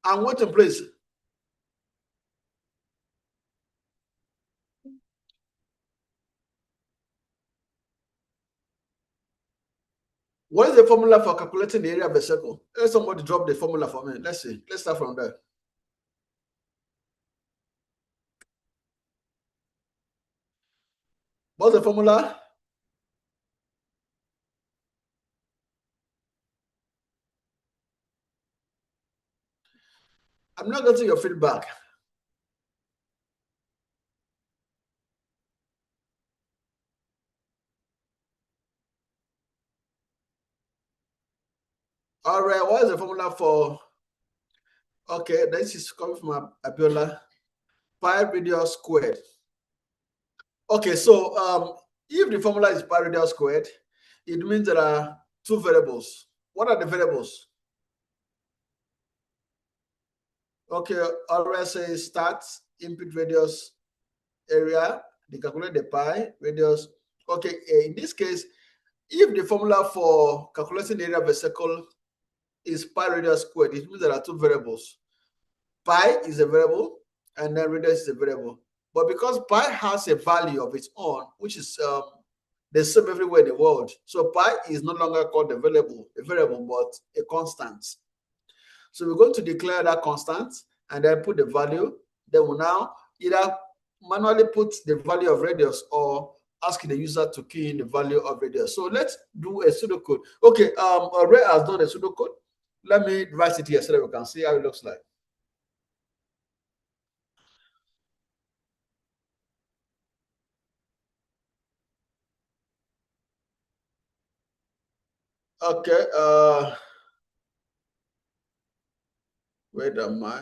S1: I'm waiting, please. What is the formula for calculating the area of a circle? Let somebody drop the formula for me. Let's see. Let's start from there. What's the formula? I'm not getting your feedback. All right, what is the formula for? Okay, this is coming from Abiola. Pi radius squared. Okay, so if the formula is pi radius squared, it means there are two variables. What are the variables? Okay, always say start, input radius, area, they calculate the pi radius. Okay, in this case, if the formula for calculating the area of a circle is pi radius squared, it means there are two variables. Pi is a variable, and then radius is a variable. But because pi has a value of its own, which is the same everywhere in the world, so pi is no longer called a variable, but a constant. So we're going to declare that constant and then put the value. Then we'll now either manually put the value of radius or asking the user to key in the value of radius. So let's do a pseudocode. Okay, Ray has done a pseudocode. Let me write it here so that we can see how it looks like. Okay, where am I?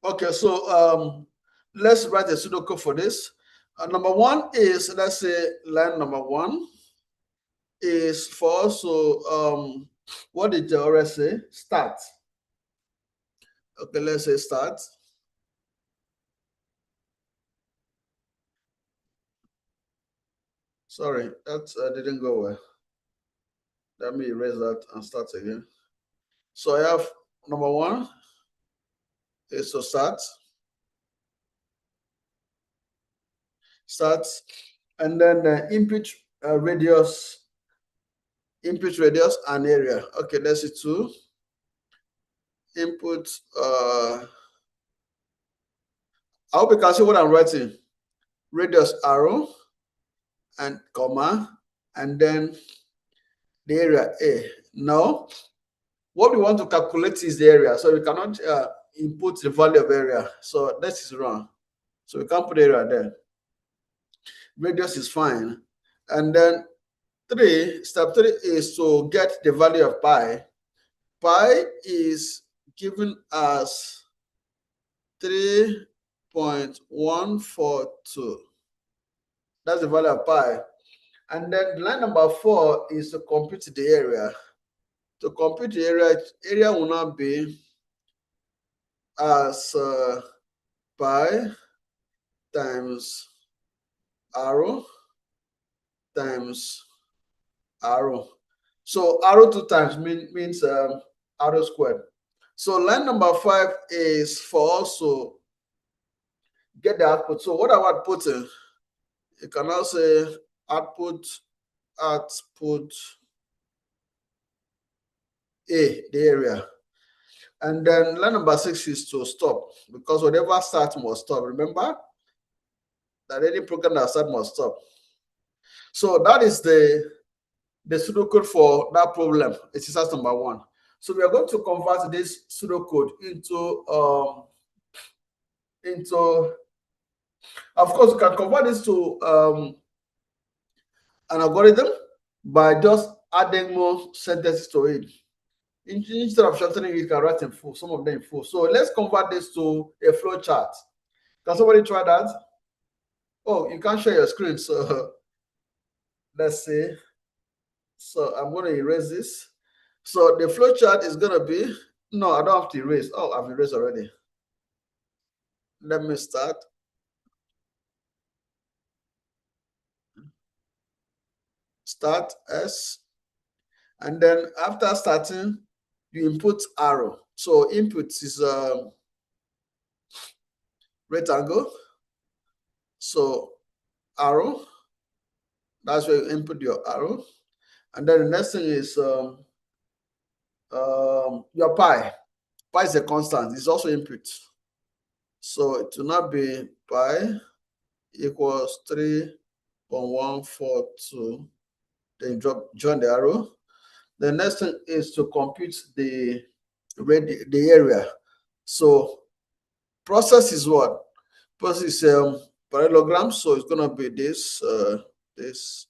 S1: Okay, so let's write a pseudocode for this. Number one is, let's say line number one is for also, what did you already say? Start. Okay, let's say start. Sorry, that didn't go well. Let me erase that and start again. So I have number one is to start, and then input radius and area. Okay, let's see two. Input. I hope you can see what I'm writing. Radius arrow and comma, and then the area A. Now, what we want to calculate is the area. So we cannot input the value of area. So this is wrong. So we can't put area there. Radius is fine. And then step three is to get the value of pi. Pi is given as 3.142. That's the value of pi. And then line number 4 is to compute the area. To compute the area will now be as pi times arrow times arrow. So arrow 2 times means arrow squared. So line number 5 is for also get the output. So what I want to put in, you can now say output A, the area. And then line number 6 is to stop, because whatever starts must stop. Remember that any program that starts must stop. So that is the pseudocode for that problem. Exercise number 1. So we are going to convert this pseudocode into, of course, you can convert this to an algorithm by just adding more sentences to it. Instead of shortening it, you can write in full, some of them in full. So let's convert this to a flow chart. Can somebody try that? Oh, you can't share your screen, so let's see. So I'm going to erase this. So the flow chart is going to be, no, I don't have to erase. Oh, I've erased already. Let me start. Start S. And then after starting, you input arrow. So input is rectangle. So arrow, that's where you input your arrow. And then the next thing is your pi. Pi is a constant. It's also input. So it will not be pi equals 3.142. Then join the arrow. The next thing is to compute the area. So process is what? Process is parallelogram. So it's gonna be this, this.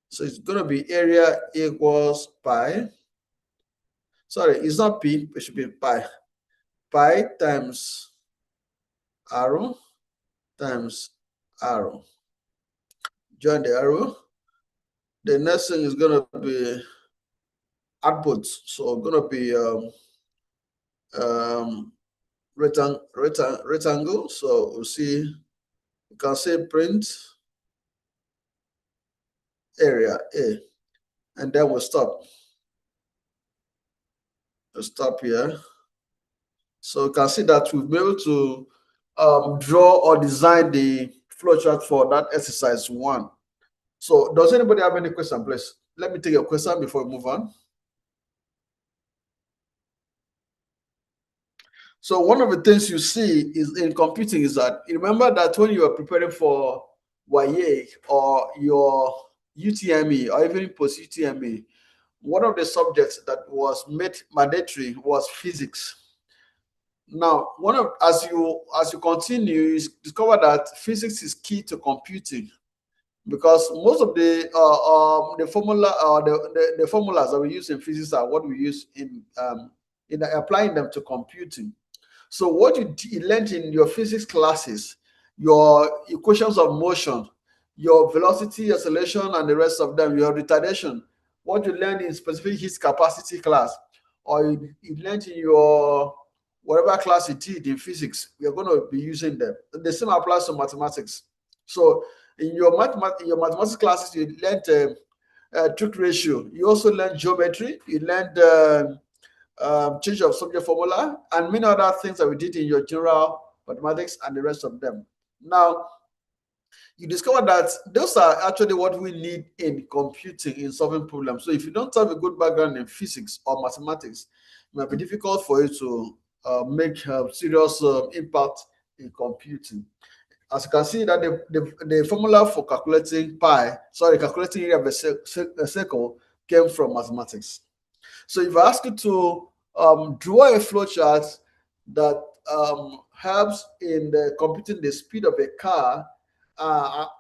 S1: So it's gonna be area equals pi. Sorry, it's not p. It should be pi. Pi times arrow times arrow. Join the arrow. The next thing is gonna be output. So gonna be rectangle. So we'll see, you can say print area A, and then we'll stop. We'll stop here. So you can see that we've been able to draw or design the flowchart for that exercise 1. So does anybody have any question, please? Let me take your question before we move on. So one of the things you see is in computing is that, remember that when you are preparing for YA or your UTME or even post UTME, one of the subjects that was made mandatory was physics. Now, as you continue, you discover that physics is key to computing, because most of the formula or the formulas that we use in physics are what we use in applying them to computing. So what you learned in your physics classes, your equations of motion, your velocity, acceleration, and the rest of them, your retardation, what you learned in specific heat capacity class, or you learned in your whatever class you did in physics, we are going to be using them. The same applies to mathematics. So in your mathematics classes, you learned trig ratio. You also learned geometry. You learned change of subject formula, and many other things that we did in your general mathematics and the rest of them. Now, you discover that those are actually what we need in computing, in solving problems. So if you don't have a good background in physics or mathematics, it might be difficult for you to make serious impact in computing. As you can see that the formula for calculating calculating area of a circle came from mathematics. So if I ask you to draw a flowchart that helps in computing the speed of a car,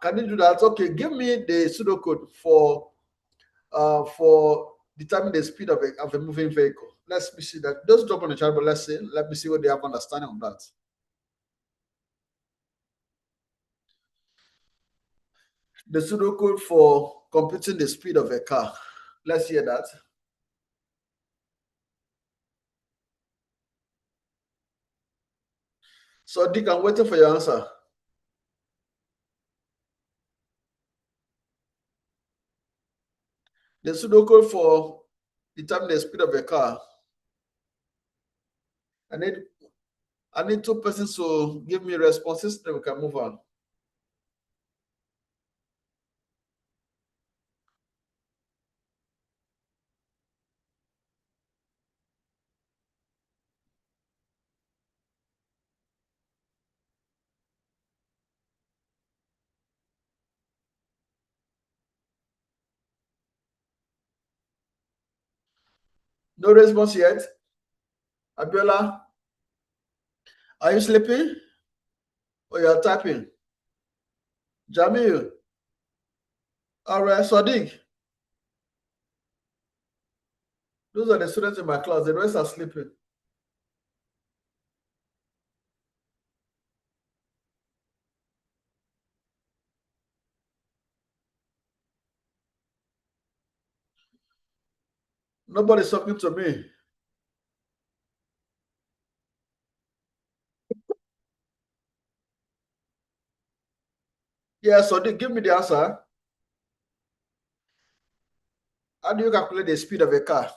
S1: can you do that? Okay, give me the pseudocode for determining the speed of a moving vehicle. Let me see that. Just drop on the chart, but let me see what they have understanding of that. The pseudocode for computing the speed of a car. Let's hear that. So, Dick, I'm waiting for your answer. The pseudocode for determining the speed of a car. I need two persons to give me responses, then we can move on. No response yet? Abiola, are you sleeping? Or you're typing? Jamil? All right, Sadiq. Those are the students in my class. The rest are sleeping. Nobody's talking to me. Yeah, Sadiq, give me the answer. How do you calculate the speed of a car?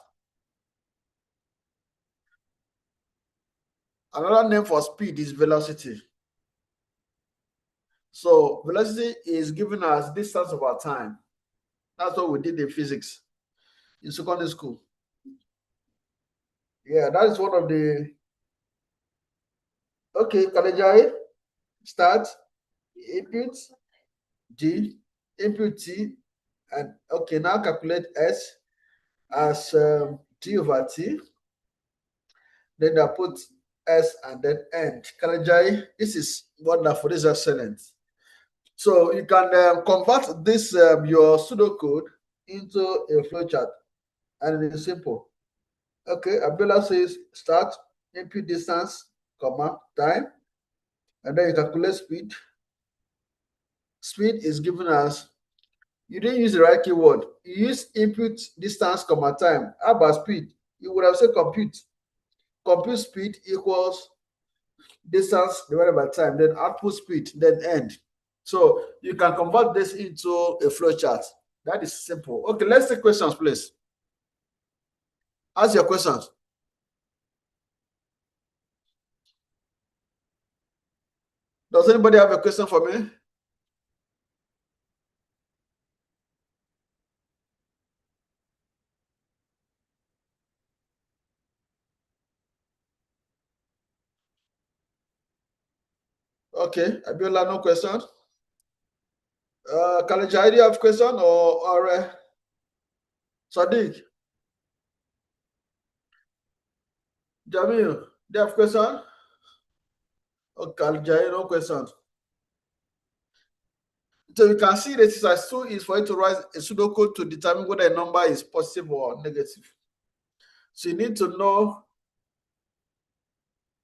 S1: Another name for speed is velocity. So velocity is given as distance over time. That's what we did in physics in secondary school. Yeah, that is one of the. Okay, Kalejai, start. Input G, input T, and okay, now calculate S as T over T. Then I put S and then end. Kalejai, this is wonderful. This is excellent. So you can convert this your pseudocode into a flowchart, and it is simple. Okay, Abdullah says start, input distance, comma, time, and then you calculate speed. Speed is given as, you didn't use the right keyword. You use input distance, comma, time. How about speed? You would have said compute. Compute speed equals distance divided by time, then output speed, then end. So you can convert this into a flowchart. That is simple. Okay, let's take questions, please. Ask your questions. Does anybody have a question for me? Okay, Abiola, no question. Kalejai, do you have question or Sadiq? Jamil, do you have question? Okay, Kalejai, no question. So you can see the exercise 2 is for you to write a pseudocode to determine whether a number is positive or negative. So you need to know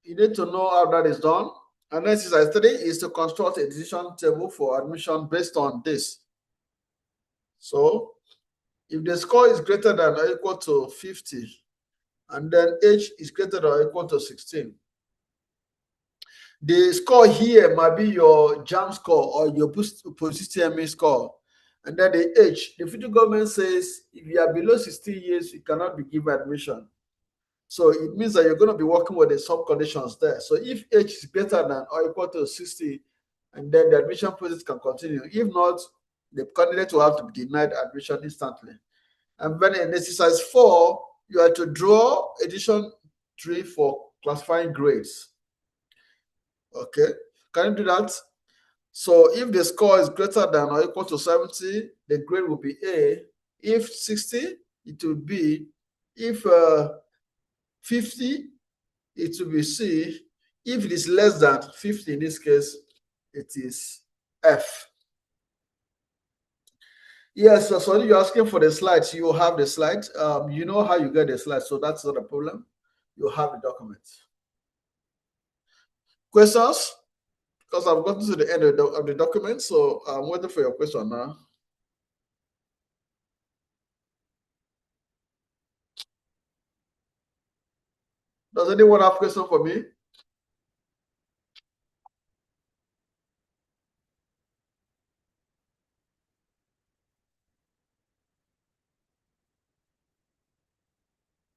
S1: how that is done. And exercise 3 is to construct a decision table for admission based on this. So if the score is greater than or equal to 50, and then age is greater than or equal to 16, the score here might be your JAM score or your post-TME score. And then the age, the federal government says if you are below 16 years, you cannot be given admission. So it means that you're going to be working with the sub-conditions there. So if age is greater than or equal to 60, and then the admission process can continue. If not, the candidate will have to be denied admission instantly. And then in exercise 4, you have to draw edition 3 for classifying grades. Okay, can you do that? So if the score is greater than or equal to 70, the grade will be A. If 60, it will be. If 50, it will be C. If it is less than 50, in this case, it is F. Yes, so you're asking for the slides. You have the slides. You know how you get the slides, so that's not a problem. You have the documents. Questions? Because I've gotten to the end of the document, so I'm waiting for your question now. Does anyone have a question for me?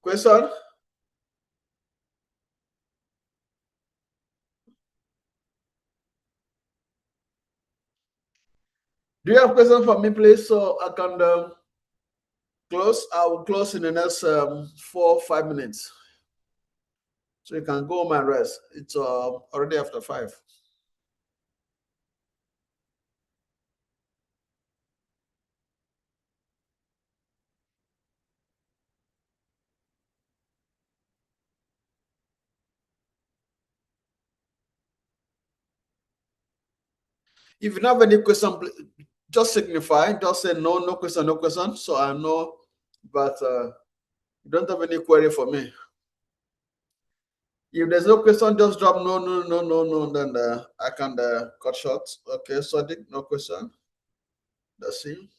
S1: Question? Do you have questions for me, please? So I can close. I will close in the next 4 or 5 minutes. So you can go home and rest. It's already after 5. If you have any question, just signify. Just say no, no question, no question. So I know, but you don't have any query for me. If there's no question, just drop no, no, no, no, no. Then I can cut short. Okay, so no question. Let's see.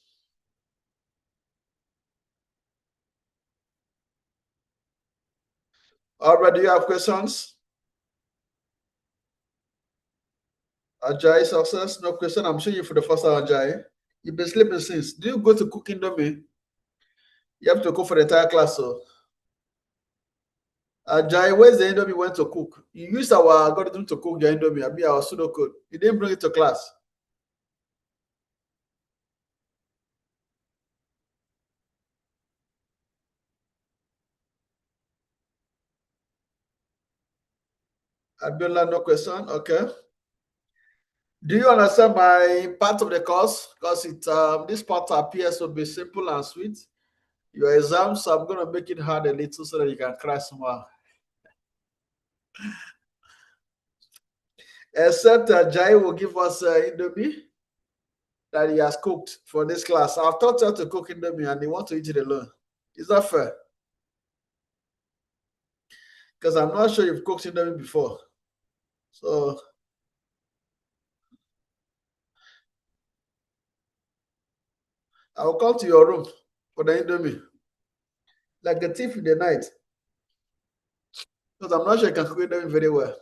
S1: Alright, do you have questions? Ajay, success, no question. I'm showing you for the first time, Ajay. You've been sleeping since. Do you go to cook Indomie? You have to cook for the entire class, so. Ajay, where's the Indomie went to cook? You used our algorithm to cook your Indomie. I mean, our pseudocode. You didn't bring it to class. Abdullah, no question. Okay. Do you understand my part of the course? Because this part appears to be simple and sweet. Your exams, I'm going to make it hard a little so that you can cry somewhere. Except Jai will give us Indomie that he has cooked for this class. I've taught her to cook Indomie and they want to eat it alone. Is that fair? Because I'm not sure you've cooked Indomie before. So I'll come to your room for the Indomie. Like a thief in the night. Because I'm not sure you can cook Indomie very well.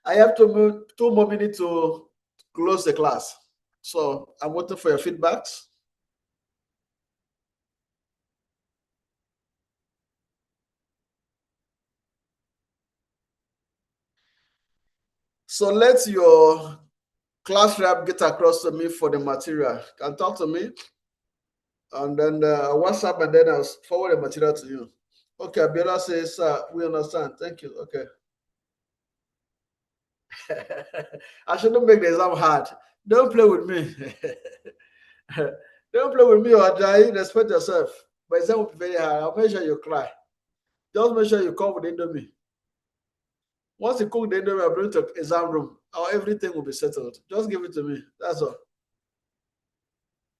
S1: I have 2 more minutes to close the class. So I'm waiting for your feedbacks. So let your class rep get across to me for the material. Can talk to me. And then WhatsApp, and then I'll forward the material to you. Okay, Abiola says, we understand. Thank you. Okay. I shouldn't make the exam hard. Don't play with me. Don't play with me, or die. Respect yourself. But exam will be very hard. I'll make sure you cry. Just make sure you come with Indomie. Once you cook the Indomie, I'll bring it to exam room. Everything will be settled. Just give it to me. That's all.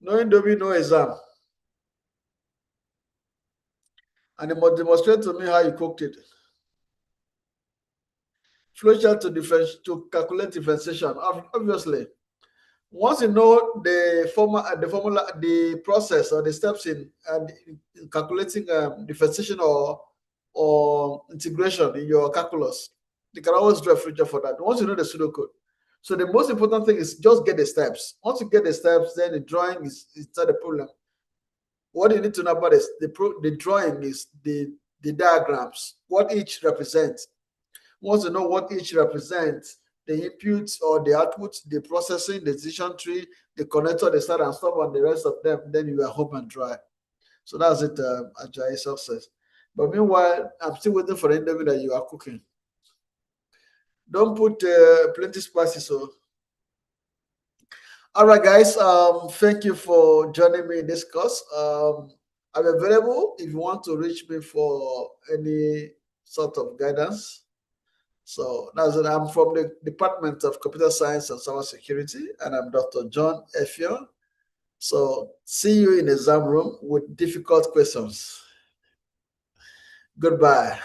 S1: No Indomie, no exam. And you must demonstrate to me how you cooked it. Flowchart to calculate differentiation. Obviously, once you know the formula, the process or the steps in calculating differentiation or integration in your calculus, you can always draw a flowchart for that. Once you know the pseudocode, so the most important thing is just get the steps. Once you get the steps, then the drawing is not the problem. What you need to know about is the drawing is the diagrams, what each represents. Once you know what each represents, the inputs or the outputs, the processing, the decision tree, the connector, the start and stop, and the rest of them, then you are home and dry. So that's it, Ajayi success. But meanwhile, I'm still waiting for the interview that you are cooking. Don't put plenty spices. So, all right, guys. Thank you for joining me in this course. I'm available if you want to reach me for any sort of guidance. So that's it. I'm from the Department of Computer Science and Cyber Security, and I'm Dr. John Effion. So see you in the exam room with difficult questions. Goodbye.